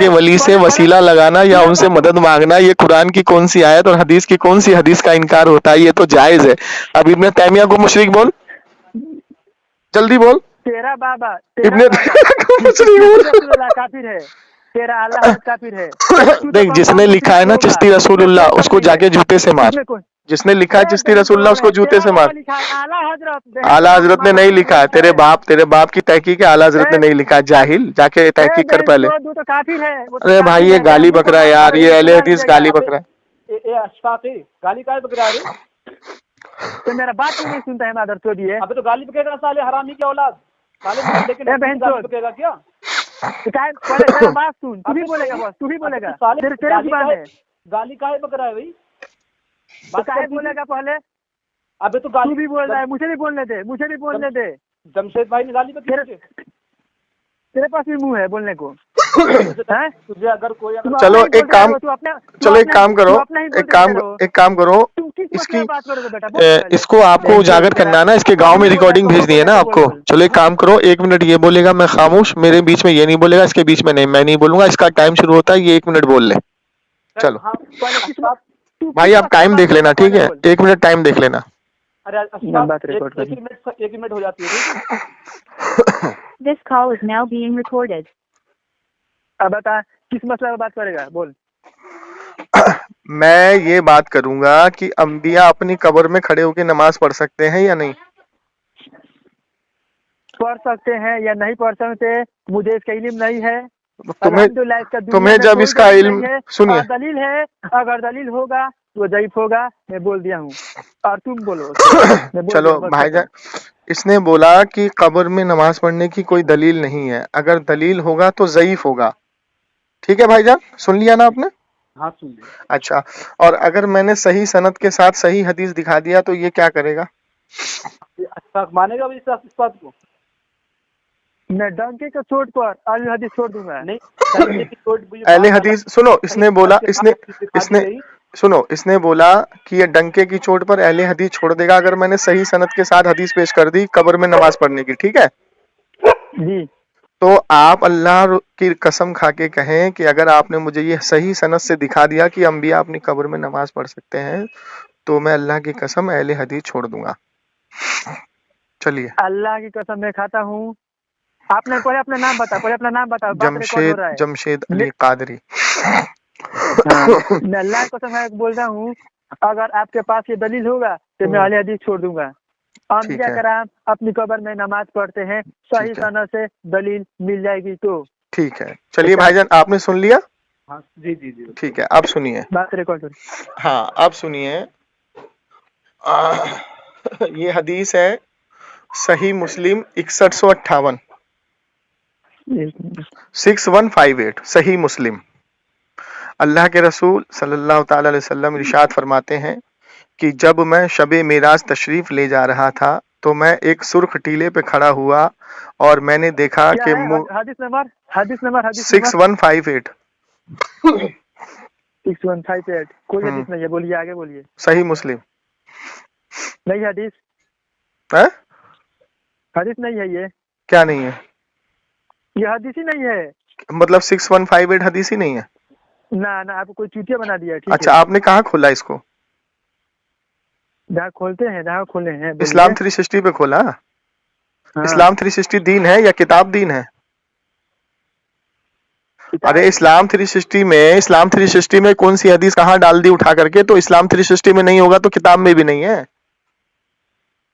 वली से वसीला लगाना या उनसे मदद मांगना, ये कुरान की कौन सी आयत और हदीस की कौन सी हदीस का इनकार होता है? ये तो जायज है। अब इब्ने तैमिया को मुशरिक बोल, जल्दी बोल।
तेरा बाबा
इब्ने
काफिर है, तेरा अल्लाह काफिर है।
देख, जिसने लिखा है ना चिश्ती रसूलुल्लाह, उसको जाके जूते से मार। जिसने लिखा है चिश्ती रसूलुल्लाह, उसको जूते से मार। आला हजरत ने नहीं लिखा है, तेरे बाप की तहकीक है, आला हजरत ने नहीं लिखा है। जाहिल, जाके तहकीक कर पहले। अरे भाई ये गाली बक रहा है यार, ये अहले हदीस गाली बक रहा है।
अशफाक गाली काहे बक रहा है?
तो मेरा बात क्यों नहीं सुनता है? मादर तो दिए
अबे तो गाली बकेगा साले हरामी की औलाद साले, लेकिन गाली बकेगा क्या?
पहले मेरा बात सुन, तू भी बोलेगा बस, तू भी बोलेगा। तेरे जुबान है,
गाली काहे बक रहा है भाई?
काहे बोलेगा पहले?
अबे तो गाली
तू भी बोल रहा है, मुझे भी बोलने दे।
जमशेद भाई ने गाली बकी,
तेरे पास भी मुंह है बोलने को?
तुझे अगर कोई
चलो एक काम करो, इसको आपको उजागर करना है ना, इसके गांव में रिकॉर्डिंग भेजनी है ना आपको। चलो एक काम करो, 1 मिनट ये बोलेगा, मैं खामोश, मेरे बीच में ये नहीं बोलेगा, इसके बीच में नहीं, मैं नहीं बोलूंगा। इसका टाइम शुरू होता है, ये 1 मिनट बोल ले। चलो भाई आप टाइम देख लेना, ठीक है? 1 मिनट टाइम देख लेना।
अरे एक मिनट हो जाती है।
This call is now being recorded.
अब बता किस मसले में बात करेगा, बोल।
मैं ये बात करूंगा कि अंबिया अपनी कब्र में खड़े होकर नमाज पढ़ सकते हैं या नहीं?
पढ़ सकते हैं या नहीं पढ़ सकते, मुझे इसका इल्म नहीं है। अल्हम्दुलिल्लाह इसका दुनिया
तुम्हें
में
जब
कोई
इसका
दलील
इल्म
नहीं है।
सुनिए,
और दलील है, अगर दलील होगा तो ज़ईफ होगा, मैं बोल दिया हूँ। और तुम बोलो, मैं बोल
चलो
दिया, बस
भाईजान,
खत्म।
इसने बोला कि कब्र में नमाज पढ़ने की कोई दलील नहीं है, अगर दलील होगा तो ज़ईफ होगा। ठीक है भाईजान, सुन लिया ना आपने?
हाँ सुन लिया।
अच्छा, और अगर मैंने सही सनद के साथ सही हदीस दिखा दिया तो ये क्या करेगा?
अच्छा मानेगा भी इस बात को?
मैं डंके के चोट पर अहले हदीस छोड़ दूंगा।
नहीं, डंके की चोट भी
अहले
बात
हदीस सुनो, इसने बोला, इसने
इसने
सुनो, इसने बोला कि ये डंके की चोट पर अहले हदीस छोड़ देगा अगर मैंने सही सनद के साथ हदीस पेश कर दी कब्र में नमाज पढ़ने की। ठीक है
जी,
तो आप अल्लाह की कसम खा के कहें कि अगर आपने मुझे ये सही सनद से दिखा दिया कि अंबिया अपनी कब्र में नमाज पढ़ सकते हैं तो मैं अल्लाह की कसम अहले हदीस छोड़ दूंगा। चलिए।
अल्लाह की कसम मैं खाता हूँ। आपने पहले अपना नाम बता, पहले अपना नाम बता, बात रिकॉर्ड हो रहा है।
जमशेद अली कादरी।
हाँ, मैं अल्लाह की कसम है बोल रहा हूँ, अगर आपके पास ये दलील होगा तो मैं अहले हदीस छोड़ दूंगा। अंबिया कराम अपनी कब्र में नमाज पढ़ते हैं, सही सनद से दलील मिल जाएगी तो।
ठीक है, चलिए भाईजान, आपने सुन लिया?
हाँ जी जी जी
ठीक है, अब सुनिए।
बात रिकॉर्ड हो रही है।
हाँ, अब सुनिए। ये हदीस है सही मुस्लिम 6158 6158 सही मुस्लिम। अल्लाह के रसूल सल्लल्लाहु ताला अलैहि वसल्लम इरशाद फरमाते हैं कि जब मैं शबे मेराज तशरीफ ले जा रहा था तो मैं एक सुर्ख टीले पे खड़ा हुआ और मैंने देखा
क्या
कि
है हदीस नंबर
6158
6158 कोई हदीस नहीं है, बोलिए, आगे बोलिए।
सही मुस्लिम
नहीं हदीस,
है?
हदीस नहीं है ये
क्या नहीं है?
ये हदीस ही नहीं है।
मतलब 6158 हदीस ही नहीं है?
ना ना, आपको कोई चूतिया बना दिया। ठीक
अच्छा,
है,
आपने कहाँ खोला इसको?
जहाँ खोलते हैं, जहाँ खोले हैं, बोलिए।
इस्लाम 360 पे खोला?
हाँ।
इस्लाम 360 दीन है या किताब दीन है? अरे इस्लाम 360 में कौन सी हदीस कहाँ डाल दी उठा करके? तो इस्लाम 360 में नहीं होगा तो किताब में भी नहीं है।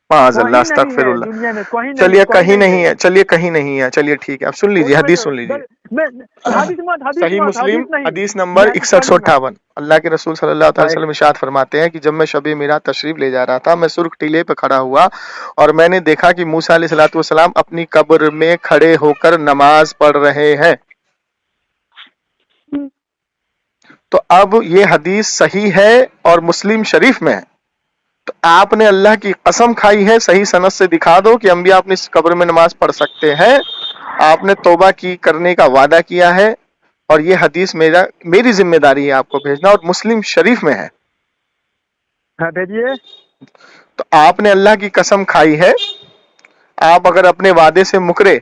माज़अल्लाह, अस्तगफिरुल्लाह। चलिए कहीं नहीं है, चलिए कहीं नहीं है, चलिए ठीक है। अब सुन लीजिए, हदीस सुन लीजिए। सही मुस्लिम हदीस नंबर 6158 अल्लाह के रसूल सल्लल्लाहु अलैहि वसल्लम इरशाद फरमाते हैं कि जब मैं शबे मेराज तशरीफ ले जा रहा था मैं सुर्ख टीले पे खड़ा हुआ और मैंने देखा कि मूसा अलैहिस्सलातु वस्सलाम अपनी कब्र में खड़े होकर नमाज पढ़ रहे हैं। तो अब ये हदीस सही है और मुस्लिम शरीफ में है, तो आपने अल्लाह की कसम खाई है, सही सनद से दिखा दो कि अंबिया अपनी कब्र में नमाज पढ़ सकते हैं। आपने तौबा की करने का वादा किया है और ये हदीस मेरी जिम्मेदारी है आपको भेजना, और मुस्लिम शरीफ में है।
हाँ भेजिए।
तो आपने अल्लाह की कसम खाई है, आप अगर अपने वादे से मुकरे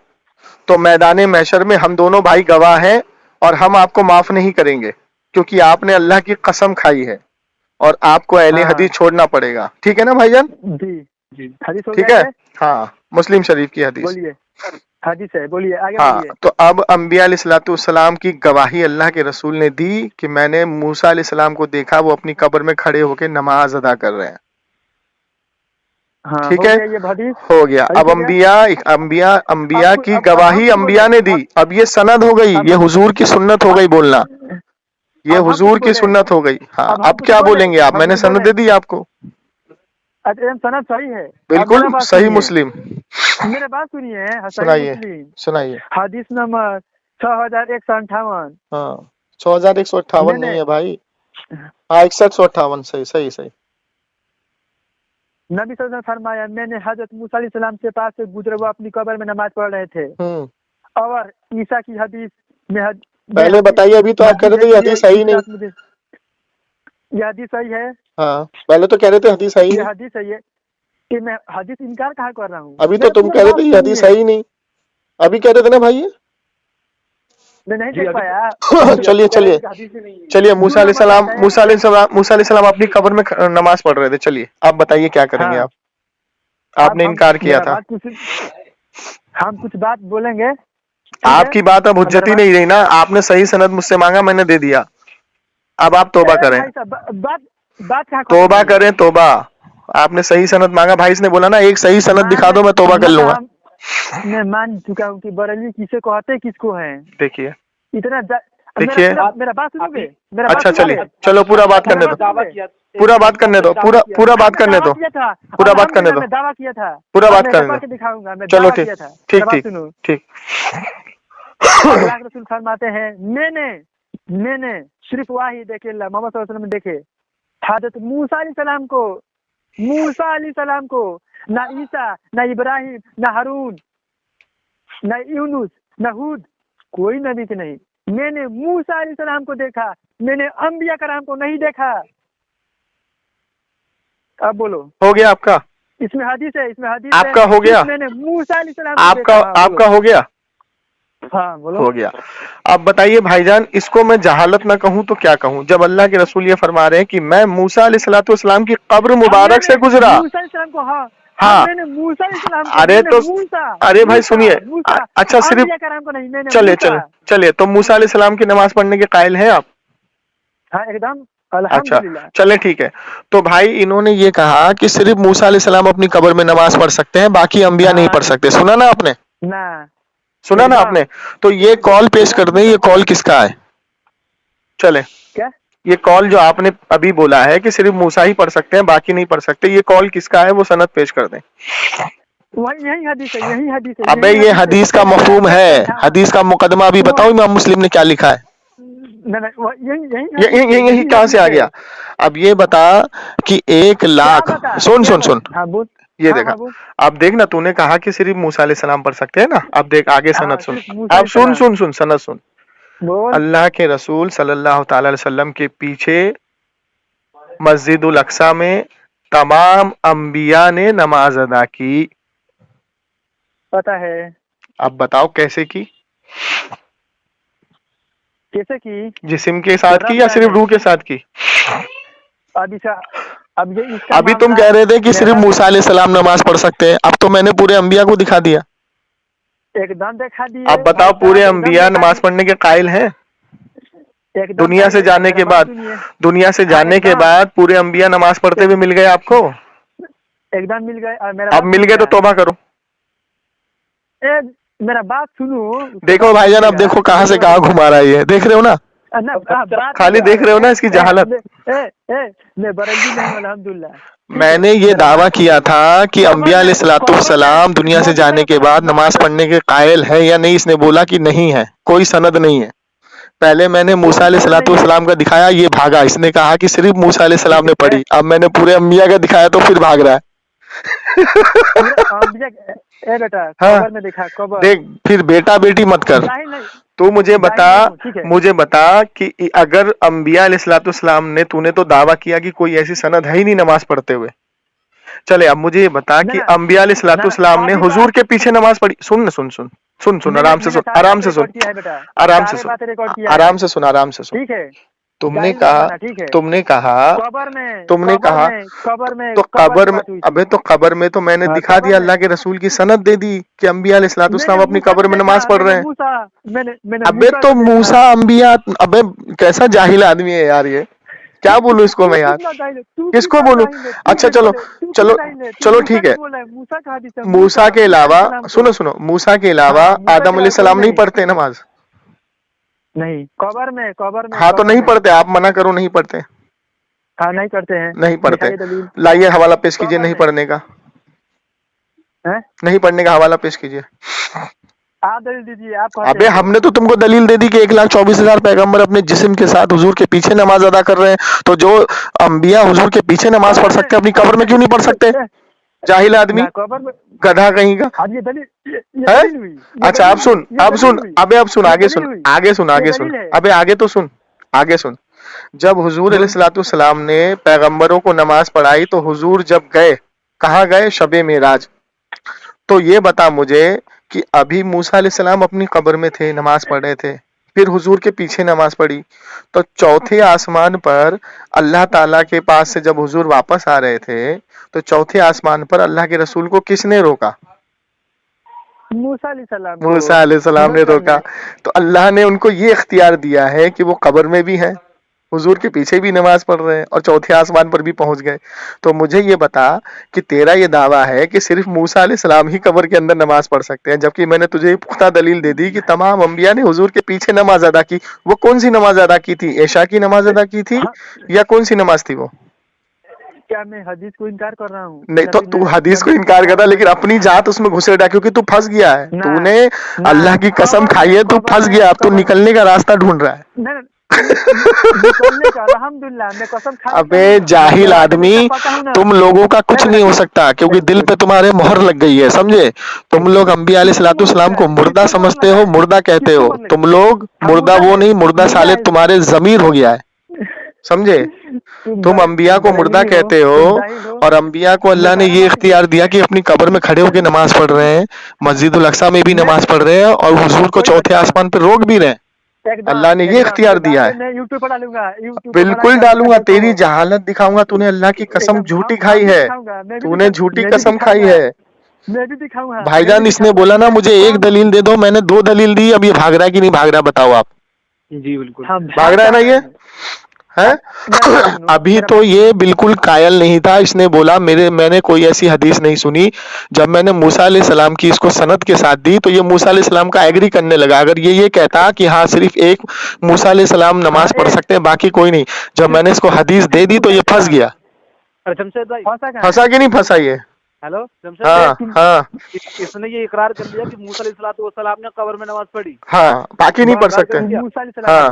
तो मैदान महशर में हम दोनों भाई गवाह हैं और हम आपको माफ नहीं करेंगे, क्योंकि आपने अल्लाह की कसम खाई है और आपको अहले हदीस छोड़ना पड़ेगा। ठीक है ना भाईजान?
जी जी, हदीस हो
ठीक
गया
है। हाँ, मुस्लिम शरीफ की हदीस।
बोलिए, हदीस है, बोलिए, आगे
हाँ,
बोलिए।
तो अब अंबिया अलैहिस्सलाम की गवाही अल्लाह के रसूल ने दी कि मैंने मूसा अलैहिस्सलाम को देखा, वो अपनी कब्र में खड़े होकर नमाज अदा कर रहे हैं।
हाँ,
ठीक
हो
है,
गया ये हदीस,
हो गया। अब अंबिया की गवाही अंबिया ने दी। अब ये सनद हो गई, ये हुजूर की सुन्नत हो गई बोलना, ये हुजूर की सुन्नत हो गई। हाँ, अब क्या बोलेंगे आप? मैंने सनद दे दी आपको।
अच्छा, सनद सही है,
बिल्कुल सही मुस्लिम।
मेरे बात सुनिए,
सुनाइए, सुनाइए।
हदीस नंबर 6158।
हाँ, 6158 नहीं है भाई। हाँ, 6158 सही सही सही।
नबी सल्लल्लाहु अलैहि वसल्लम फरमाया, मैंने हजरत मूसा अलैहिस्सलाम के पास से गुजरे, वो अपनी कब्र में नमाज पढ़ रहे थे। और ईसा की हदीस में
पहले बताइए, अभी तो आप कह रहे थे हदीस सही नहीं।
ये हदीस सही है।
हाँ, पहले तो कह रहे थे हदीस सही
ये
नहीं।
हदीस सही है कि मैं हदीस इनकार कहाँ कर रहा हूँ?
अभी तो तुम कह रहे थे ये हदीस सही नहीं, अभी कह रहे थे ना भाई।
मैं नहीं देख पाया।
चलिए चलिए चलिए, मूसा अलैहिस्सलाम अपनी कब्र में नमाज पढ़ रहे थे। चलिए आप बताइए क्या करेंगे।
हाँ,
आपने इनकार किया था।
हम कुछ बात बोलेंगे।
आपकी बात अब हुज्जत ही नहीं रही ना, आपने सही सनद मुझसे मांगा, मैंने दे दिया। अब आप तौबा करें। तौबा करें, तौबा। आपने सही सनद मांगा, भाई इसने बोला ना एक सही सनद दिखा दो, मैं तौबा कर लूंगा।
मैं मान चुका हूँ कि बरेलवी किसे कहते किसको है।
देखिए
इतना
देखिए,
मेरा बात सुनोगे? मेरा बात
अच्छा
सुनोगे?
चलिए, चलो पूरा बात करने दो,
दावा किया,
पूरा बात करने दो, पूरा बात करने दो, पूरा बात करने दो,
मैं दावा किया था,
पूरा बात
मैं
करने
करके
दो।
दिखाऊंगा, मैं
चलो
दावा
ठीक
किया था।
ठीक
मेरा बात
ठीक
सुनो।
ठीक।
अल्लाह के रसूल फरमाते हैं, मैंने सिर्फ वाही देखे, मोहम्मद सल्लल्लाहु अलैहि वसल्लम देखे हजरत मूसा अलैहिस्सलाम को, ना ईसा, ना इब्राहिम, ना हारून, ना यूनुस, ना हूद, कोई नबी के नहीं। मैंने मूसा अलैहिस्सलाम को देखा, मैंने अंबिया कराम को नहीं देखा। अब बोलो,
हो गया आपका?
इसमें हदीस है,
आपका हो गया?
मैंने मूसा अलैहिस्सलाम को देखा।
आपका हो गया?
हाँ बोलो।
हो गया। अब बताइए भाईजान, इसको मैं जहालत ना कहूं तो क्या कहूं, जब अल्लाह के रसूल ये फरमा रहे हैं कि मैं मूसा अलैहिस्सलाम की कब्र मुबारक से गुजरा।
मूसा अलैहिस्सलाम को,
हाँ,
मैंने मूसा अलैहिस्सलाम को,
अरे तो अरे भाई सुनिए, अच्छा सिर्फ
कराम को नहीं, मैंने
चले तो मूसा अलैहिस्सलाम की नमाज पढ़ने के कायल हैं आप?
हाँ एकदम,
अच्छा
अल्हम्दुलिल्लाह।
चले ठीक है। तो भाई इन्होंने ये कहा कि सिर्फ मूसा अलैहिस्सलाम अपनी कब्र में नमाज पढ़ सकते हैं, बाकी अंबिया नहीं पढ़ सकते। सुना ना आपने? सुना ना आपने? तो ये कॉल पेश कर दें, ये कॉल किसका है? चले,
क्या
ये कॉल जो आपने अभी बोला है कि सिर्फ मूसा ही पढ़ सकते हैं बाकी नहीं पढ़ सकते, ये कॉल किसका है वो सनद पेश कर दें।
यही हदीस है, यही हदीस है।
अबे ये हदीस का मफहूम है, हदीस का मुकदमा अभी बताओ इमाम मुस्लिम ने क्या लिखा है। यही कहाँ से आ गया? अब ये बता कि 1,00,000 सुन ये देखा, अब देख ना, तूने कहा कि सिर्फ मूसा अलैहिस्सलाम पढ़ सकते हैं ना, अब देख आगे सनद सुन, अब सुन सनद सुन। अल्लाह के रसूल सल्लल्लाहु ताला अलैहि वसल्लम के पीछे मस्जिदुल अक्सा में तमाम अंबिया ने नमाज अदा की।
पता है। अब
बताओ कैसे की?
कैसे की?
जिस्म के साथ की या सिर्फ रूह के साथ की? अभी तुम कह रहे थे कि सिर्फ मूसा अलैहिस्सलाम नमाज पढ़ सकते हैं, अब तो मैंने पूरे अंबिया को दिखा दिया।
एकदम दिखा दिया।
अब बताओ पूरे अंबिया नमाज पढ़ने के कायल हैं? दुनिया से जाने के बाद पूरे अंबिया नमाज पढ़ते हुए मिल गए आपको?
एकदम मिल गए।
अब मिल गए तो तौबा करो।
मेरा बात सुनो।
देखो भाईजान, अब देखो कहाँ से कहाँ घुमा रहा है ये, देख रहे हो ना? खाली देख रहे हो ना इसकी जहालत।
मैं बरेलवी नहीं हूं, अल्हम्दुलिल्लाह।
मैंने ये दावा किया था कि अंबिया अलैहिस्सलाम दुनिया से जाने के बाद नमाज पढ़ने के कायल है या नहीं, इसने बोला कि नहीं है, कोई सनद नहीं है। पहले मैंने मूसा अलैहिस्सलाम का दिखाया, ये भागा, इसने कहा कि सिर्फ मूसा अलैहिस्सलाम ने पढ़ी। अब मैंने पूरे अंबिया का दिखाया तो फिर भाग रहा है।
बेटा
हाँ,
कबर में दिखा, कबर।
देख फिर बेटा बेटी मत कर। तू मुझे बता कि अगर अंबिया अलैहिस्सलाम ने, तूने तो दावा किया कि कोई ऐसी सनद है ही नहीं नमाज पढ़ते हुए। चले अब मुझे ये बता कि अंबिया अलैहिस्सलाम ने हुजूर के पीछे नमाज पढ़ी। सुन आराम से सुन। ठीक है, तुमने कहा तो कब्र में, अबे तो कब्र में तो मैंने दिखा दिया, अल्लाह के रसूल की सनद दे दी कि अंबिया अलैहिस्सलाम अपनी कब्र में नमाज पढ़ रहे हैं। अबे तो मूसा अंबिया, अबे कैसा जाहिल आदमी है यार ये, क्या बोलूं इसको मैं यार, किसको बोलूं? अच्छा चलो ठीक है। मूसा के अलावा सुनो, मूसा के अलावा आदम अलैहिस्सलाम नहीं पढ़ते नमाज?
नहीं, कब्र में।
हाँ तो नहीं पढ़ते, आप मना करो नहीं पढ़ते।
हाँ नहीं करते हैं,
नहीं पढ़ते। लाइए हवाला पेश कीजिए नहीं पढ़ने का, नहीं पढ़ने का हवाला पेश कीजिए।
आप दलील दीजिए। आप
अबे हमने तो तुमको दलील दे दी कि 1,24,000 पैगंबर अपने जिस्म के साथ हुजूर के पीछे नमाज अदा कर रहे हैं, तो जो अंबिया हुजूर के पीछे नमाज पढ़ सकते हैं, अपनी कब्र में क्यों नहीं पढ़ सकते? जाहिल आदमी, गधा कहीं का। अच्छा अब सुन, अबे अब सुन, आगे सुन, अबे आगे सुन। जब हुजूर अलैहिस्सलाम ने पैगंबरों को नमाज पढ़ाई तो हुजूर जब गए, कहाँ गए? शबे मेराज। तो ये बता मुझे कि अभी मूसा अलैहिस्सलाम अपनी कब्र में थे, नमाज पढ़ रहे थे, फिर हुजूर के पीछे नमाज पढ़ी, तो चौथे आसमान पर अल्लाह ताला के पास से जब हुजूर वापस आ रहे थे तो चौथे आसमान पर अल्लाह के रसूल को किसने रोका?
मूसा
अलैहिस्सलाम ने रोका। तो अल्लाह ने उनको ये इख्तियार दिया है कि वो कब्र में भी हैं حضور کے پیچھے بھی نماز پڑھ رہے ہیں اور چوتھے آسمان پر بھی پہنچ گئے. تو مجھے یہ بتا کہ تیرا یہ دعویٰ ہے کہ صرف موسیٰ علیہ السلام ہی قبر کے اندر نماز پڑھ سکتے ہیں، جبکہ میں نے تجھے پختہ دلیل دے دی کہ تمام انبیاء نے حضور کے پیچھے نماز ادا کی. وہ کون سی نماز ادا کی تھی؟ عشاء کی نماز ادا کی تھی یا کون سی نماز تھی وہ؟
کیا میں حدیث کو انکار کر رہا ہوں؟
نہیں تو حدیث کو انکار کرتا لیکن اپنی ذات اس میں گھسے ڈا، کیونکہ تو پھنس گیا ہے. تو نے اللہ کی قسم کھائی ہے، تو پھنس گیا. اب تو نکلنے کا راستہ ڈھونڈ رہا ہے.
الحمدللہ میں قسم کھا.
ابے جاہل آدمی، تم لوگوں کا کچھ نہیں ہو سکتا کیونکہ دل پہ تمہارے مہر لگ گئی ہے، سمجھے؟ تم لوگ انبیاء علیہ الصلوۃ والسلام کو مردہ سمجھتے ہو، مردہ کہتے ہو. تم لوگ مردہ وہ نہیں، مردہ سالے تمہارے ضمیر ہو گیا ہے، سمجھے؟ تم انبیاء کو مردہ کہتے ہو اور انبیاء کو اللہ نے یہ اختیار دیا کہ اپنی قبر میں کھڑے ہو کے نماز پڑھ رہے ہیں، مسجد الاقصیٰ میں بھی نماز پڑھ رہے ہیں اور حضور کو چوتھے آسمان پہ روک بھی رہے ہیں. اللہ نے یہ اختیار دیا ہے.
میں یوٹیوب پر ڈالوں گا،
بالکل ڈالوں گا. تیری جہالت دکھاؤں گا. تو نے اللہ کی قسم جھوٹی کھائی ہے، تو نے جھوٹی قسم کھائی ہے.
میں بھی دکھاؤں گا
بھائی جان اس نے بولا نا مجھے ایک دلیل دے دو، میں نے 2 دلیل دی. اب یہ بھاگ رہا ہے کہ نہیں بھاگ رہا بتاؤ آپ؟
جی بالکل
بھاگ رہا ہے نا یہ ہے. ابھی تو یہ بالکل قائل نہیں تھا. اس نے بولا میں نے کوئی ایسی حدیث نہیں سنی. جب میں نے موسیٰ علیہ السلام کی اس کو سند کے ساتھ دی تو یہ موسیٰ علیہ السلام کا ایگری کرنے لگا. اگر یہ کہتا کہ ہاں صرف ایک موسیٰ علیہ السلام نماز پڑھ سکتے ہیں باقی کوئی نہیں، جب میں نے اس کو حدیث دے دی تو یہ پھنس گیا.
جمشید بھائی
پھنسا کہ نہیں پھنسا یہ؟
ہیلو جمشید
ہاں
بھائی،
ہاں
اس نے یہ اقرار کر لیا کہ موسیٰ علیہ الصلوۃ والسلام نے قبر میں نماز پڑھی.
ہاں باقی نہیں پڑھ سکتے. ہاں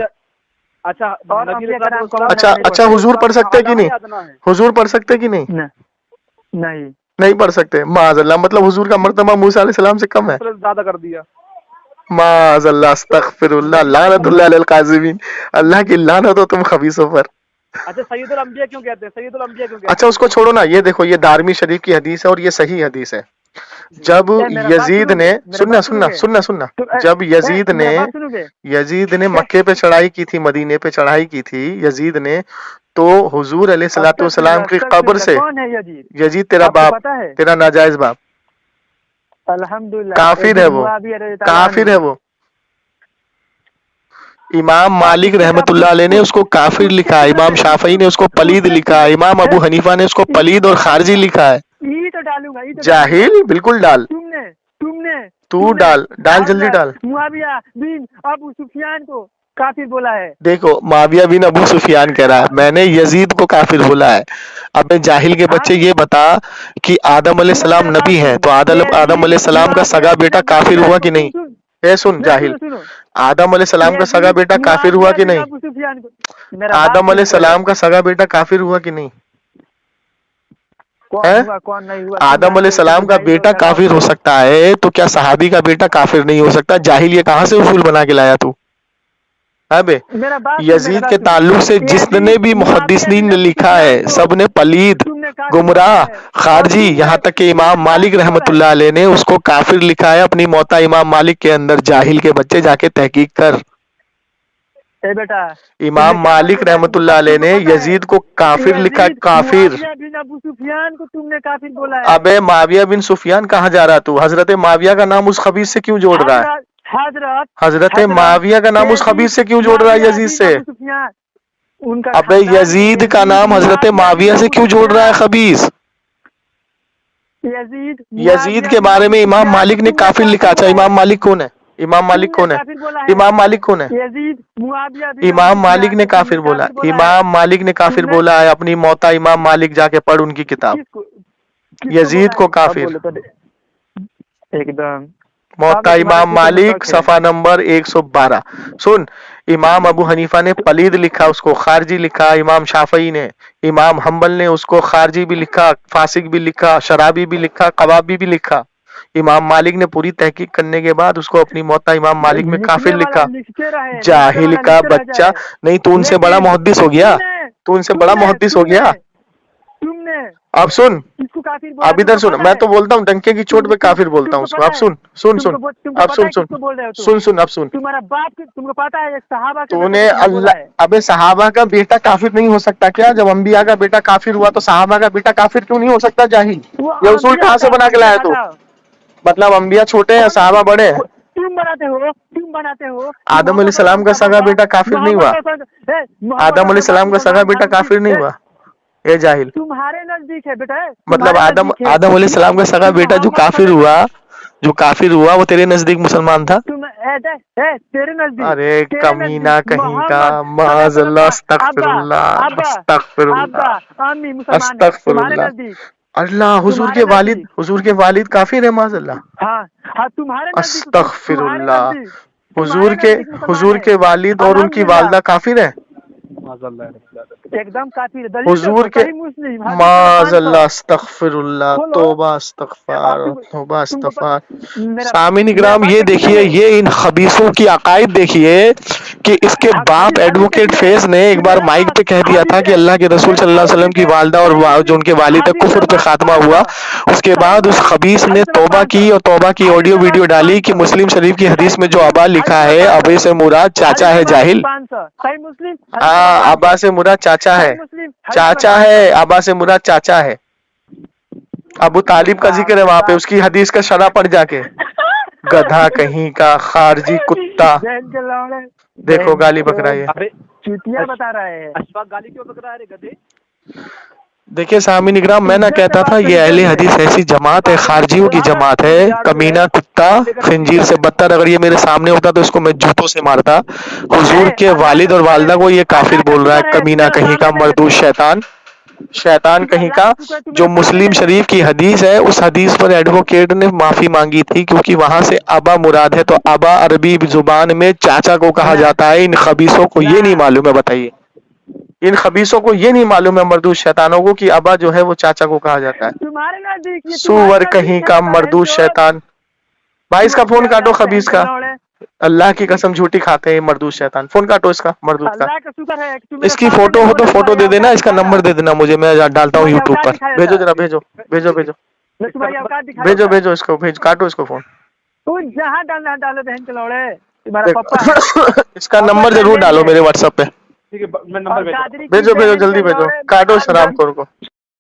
اچھا
اچھا حضور پڑھ سکتے کہ نہیں؟ حضور پڑھ سکتے کہ نہیں؟ نہیں پڑھ سکتے. معاذ اللہ، مطلب حضور کا مرتبہ موسیٰ علیہ السلام سے کم ہے.
زیادہ کر دیا.
معاذ اللہ، استغفر اللہ، لعنت اللہ علی القاذبین. اللہ کی لعنت ہو تم خبیثوں پر.
اچھا سید الانبیاء کیوں کہتے ہیں؟ سید الانبیاء کیوں کہتے ہیں؟
اچھا اس کو چھوڑو نا. یہ دیکھو یہ دارمی شریف کی حدیث ہے اور یہ صحیح حدیث ہے. جب یزید نے سننا جب یزید نے مکے پہ چڑھائی کی تھی، مدینے پہ چڑھائی کی تھی یزید نے، تو حضور علیہ الصلوۃ والسلام کی قبر سے، یزید تیرا باپ، تیرا ناجائز باپ،
الحمدللہ
کافر ہے وہ، کافر ہے وہ. امام مالک رحمت اللہ علیہ نے اس کو کافر لکھا ہے، امام شافعی نے اس کو پلید لکھا ہے، امام ابو حنیفہ نے اس کو پلید اور خارجی لکھا ہے. جاہل بالکل ڈال. تو ڈال جلدی ڈال.
معاویہ بن ابو سفیان کو کافر بولا ہے.
دیکھو معاویہ بن ابو سفیان کہہ رہا ہے، میں نے یزید کو کافر بولا ہے. اب جاہل کے بچے یہ بتا کہ آدم علیہ السلام نبی ہیں تو آدم علیہ السلام کا سگا بیٹا کافر ہوا کہ نہیں؟ اے سن جاہل، آدم علیہ السلام کا سگا بیٹا کافر ہوا کہ نہیں؟ آدم علیہ السلام کا سگا بیٹا کافر ہوا کہ نہیں؟ آدم علیہ السلام کا بیٹا کافر ہو سکتا ہے تو کیا صحابی کا بیٹا کافر نہیں ہو سکتا؟ جاہل یہ کہاں سے اصول بنا کے لایا تو؟ یزید کے تعلق سے جس نے بھی محدثین نے لکھا ہے سب نے پلید، گمراہ، خارجی، یہاں تک کہ امام مالک رحمت اللہ علیہ نے اس کو کافر لکھا ہے اپنی موطا امام مالک کے اندر. جاہل کے بچے جا کے تحقیق کر. امام مالک رحمت اللہ علیہ نے یزید کو کافر لکھا. کافر ابے معاویہ بن سفیان کہاں جا رہا تو؟ حضرت معاویہ کا نام اس خبیث سے کیوں جوڑ رہا ہے؟ حضرت معاویہ کا نام اس خبیث سے کیوں جوڑ رہا ہے یزید سے؟ ابے یزید کا نام حضرت معاویہ سے کیوں جوڑ رہا ہے خبیث؟ یزید کے بارے میں امام مالک نے کافر لکھا. اچھا امام مالک کون ہے؟ امام مالک کون ہے؟ امام مالک کون ہے؟ امام مالک نے کافر بولا. امام مالک نے کافر بولا ہے اپنی موطا امام مالک، جا کے پڑھ ان کی کتاب. یزید کو کافر
ایک دم
موطا امام مالک صفحہ نمبر 112. سن، امام ابو حنیفہ نے پلید لکھا، اس کو خارجی لکھا. امام شافعی نے، امام حنبل نے اس کو خارجی بھی لکھا، فاسق بھی لکھا، شرابی بھی لکھا، قوابی بھی لکھا. امام مالک نے پوری تحقیق کرنے کے بعد اس کو اپنی موطا امام مالک میں کافر لکھا. جاہل کا بچہ. نہیں تو ان سے بڑا محدث ہو گیا، تو ان سے بڑا محدث ہو گیا. اب سن، اب ادھر سن، میں تو بولتا ہوں ڈنکے کی چوٹ پہ کافر بولتا ہوں اس کو. اب سن اب سن
تمہارا باپ تم کو پتا ہے صحابہ
تو نے اللہ. ابے صحابہ کا بیٹا کافر نہیں ہو سکتا کیا؟ جب انبیاء کا بیٹا کافر ہوا تو صحابہ کا بیٹا کافر کیوں نہیں ہو سکتا؟ جاہل، یہ اصول کہاں سے بنا کے لایا تو؟ مطلب انبیاء چھوٹے ہیں صحابہ بڑے ہیں؟
तुम बनाते हो
आदम अलैहिस्सलाम का सगा बेटा काफिर नहीं हुआ? आदम अलैहिस्सलाम का सगा बेटा काफिर नहीं हुआ? ये जाहिल।
तुम्हारे नजदीक है बेटा,
मतलब आदम अलैहिस्सलाम का सगा बेटा जो काफिर हुआ वो तेरे नजदीक मुसलमान था?
तेरे नजदीक।
अरे कमीना कहीं का, माज़अल्लाह, अस्तगफिरुल्लाह, अस्तगफिरुल्लाह,
अम्मी मुसलमान है, तुम्हारे
अस्तगफिरुल्लाह।
नजदीक।
अल्लाह, हुजूर के वालिद काफिर है, माज़अल्लाह,
हाँ तुम्हारे नजदीक।
अस्तगफिरुल्लाह।
तुम्हारे
हुजूर के वालिद और उनकी वालदा काफिर है?
एकदम काफिर है।
हुजूर के माज़अल्लाह, अस्तगफिरुल्लाह, तौबा इस्तगफार। सामीन इकराम, ये देखिए, ये इन खबीसों की अकायद देखिए कि इसके बाप एडवोकेट फैज ने एक बार माइक पे कह दिया था कि अल्लाह के रसूल सल्लल्लाहु अलैहि वसल्लम की वालदा और जो उनके वालिद है कुफ्र पे खात्मा हुआ। उसके बाद उस खबीस ने तौबा की और तौबा की ऑडियो वीडियो डाली कि मुस्लिम शरीफ की हदीस में जो अबा लिखा है, अबे से मुराद चाचा है, जाहिल। अबा से मुराद चाचा है, अबा से मुराद चाचा है। अबू तालिब का जिक्र है वहां पे, उसकी हदीस का शरह पढ़ जाके, गधा कहीं का, खारजी कुत्ता। देखो गाली बक रहा है,
चुतिया बता रहा है।
अशफाक गाली क्यों बक रहा है रे गधे?
देखिए सामीन इकराम, मैं ना कहता था ये अहले हदीस ऐसी जमात है, खारजियों की जमात है, कमीना कुत्ता, खंजीर से बदतर। अगर ये मेरे सामने होता तो इसको मैं जूतों से मारता। हुजूर के वालिद और वालदा को ये काफिर बोल रहा है, कमीना कहीं का, मरदूद शैतान कहीं का। जो मुस्लिम शरीफ की हदीस है, उस हदीस पर एडवोकेट ने माफी मांगी थी क्योंकि वहां से अबा मुराद है, तो अबा अरबी जुबान में चाचा को कहा जाता है। इन खबीसों को ये नहीं मालूम है, बताइए, इन खबीसों को ये नहीं मालूम है, मर्दूद शैतानों को, कि अबा जो है वो चाचा को कहा जाता है। सुवर कहीं का, मर्दूद शैतान। भाई इसका फोन काटो, खबीस का, अल्लाह की कसम झूठी खाते हैं मर्दूद शैतान। फोन काटो इसका, मर्दूद का। इसकी फोटो हो तो फोटो दे देना, इसका नंबर दे देना मुझे, मैं डालता हूँ यूट्यूब पर। भेजो जरा, भेजो इसको, काटो इसको फोन।
जहाँ डालना डालो बहन के लौड़े।
इसका नंबर जरूर डालो मेरे व्हाट्सएप पे।
ठीक है, मैं नंबर
भेजो जल्दी भेजो, काटो इस हरामखोर को।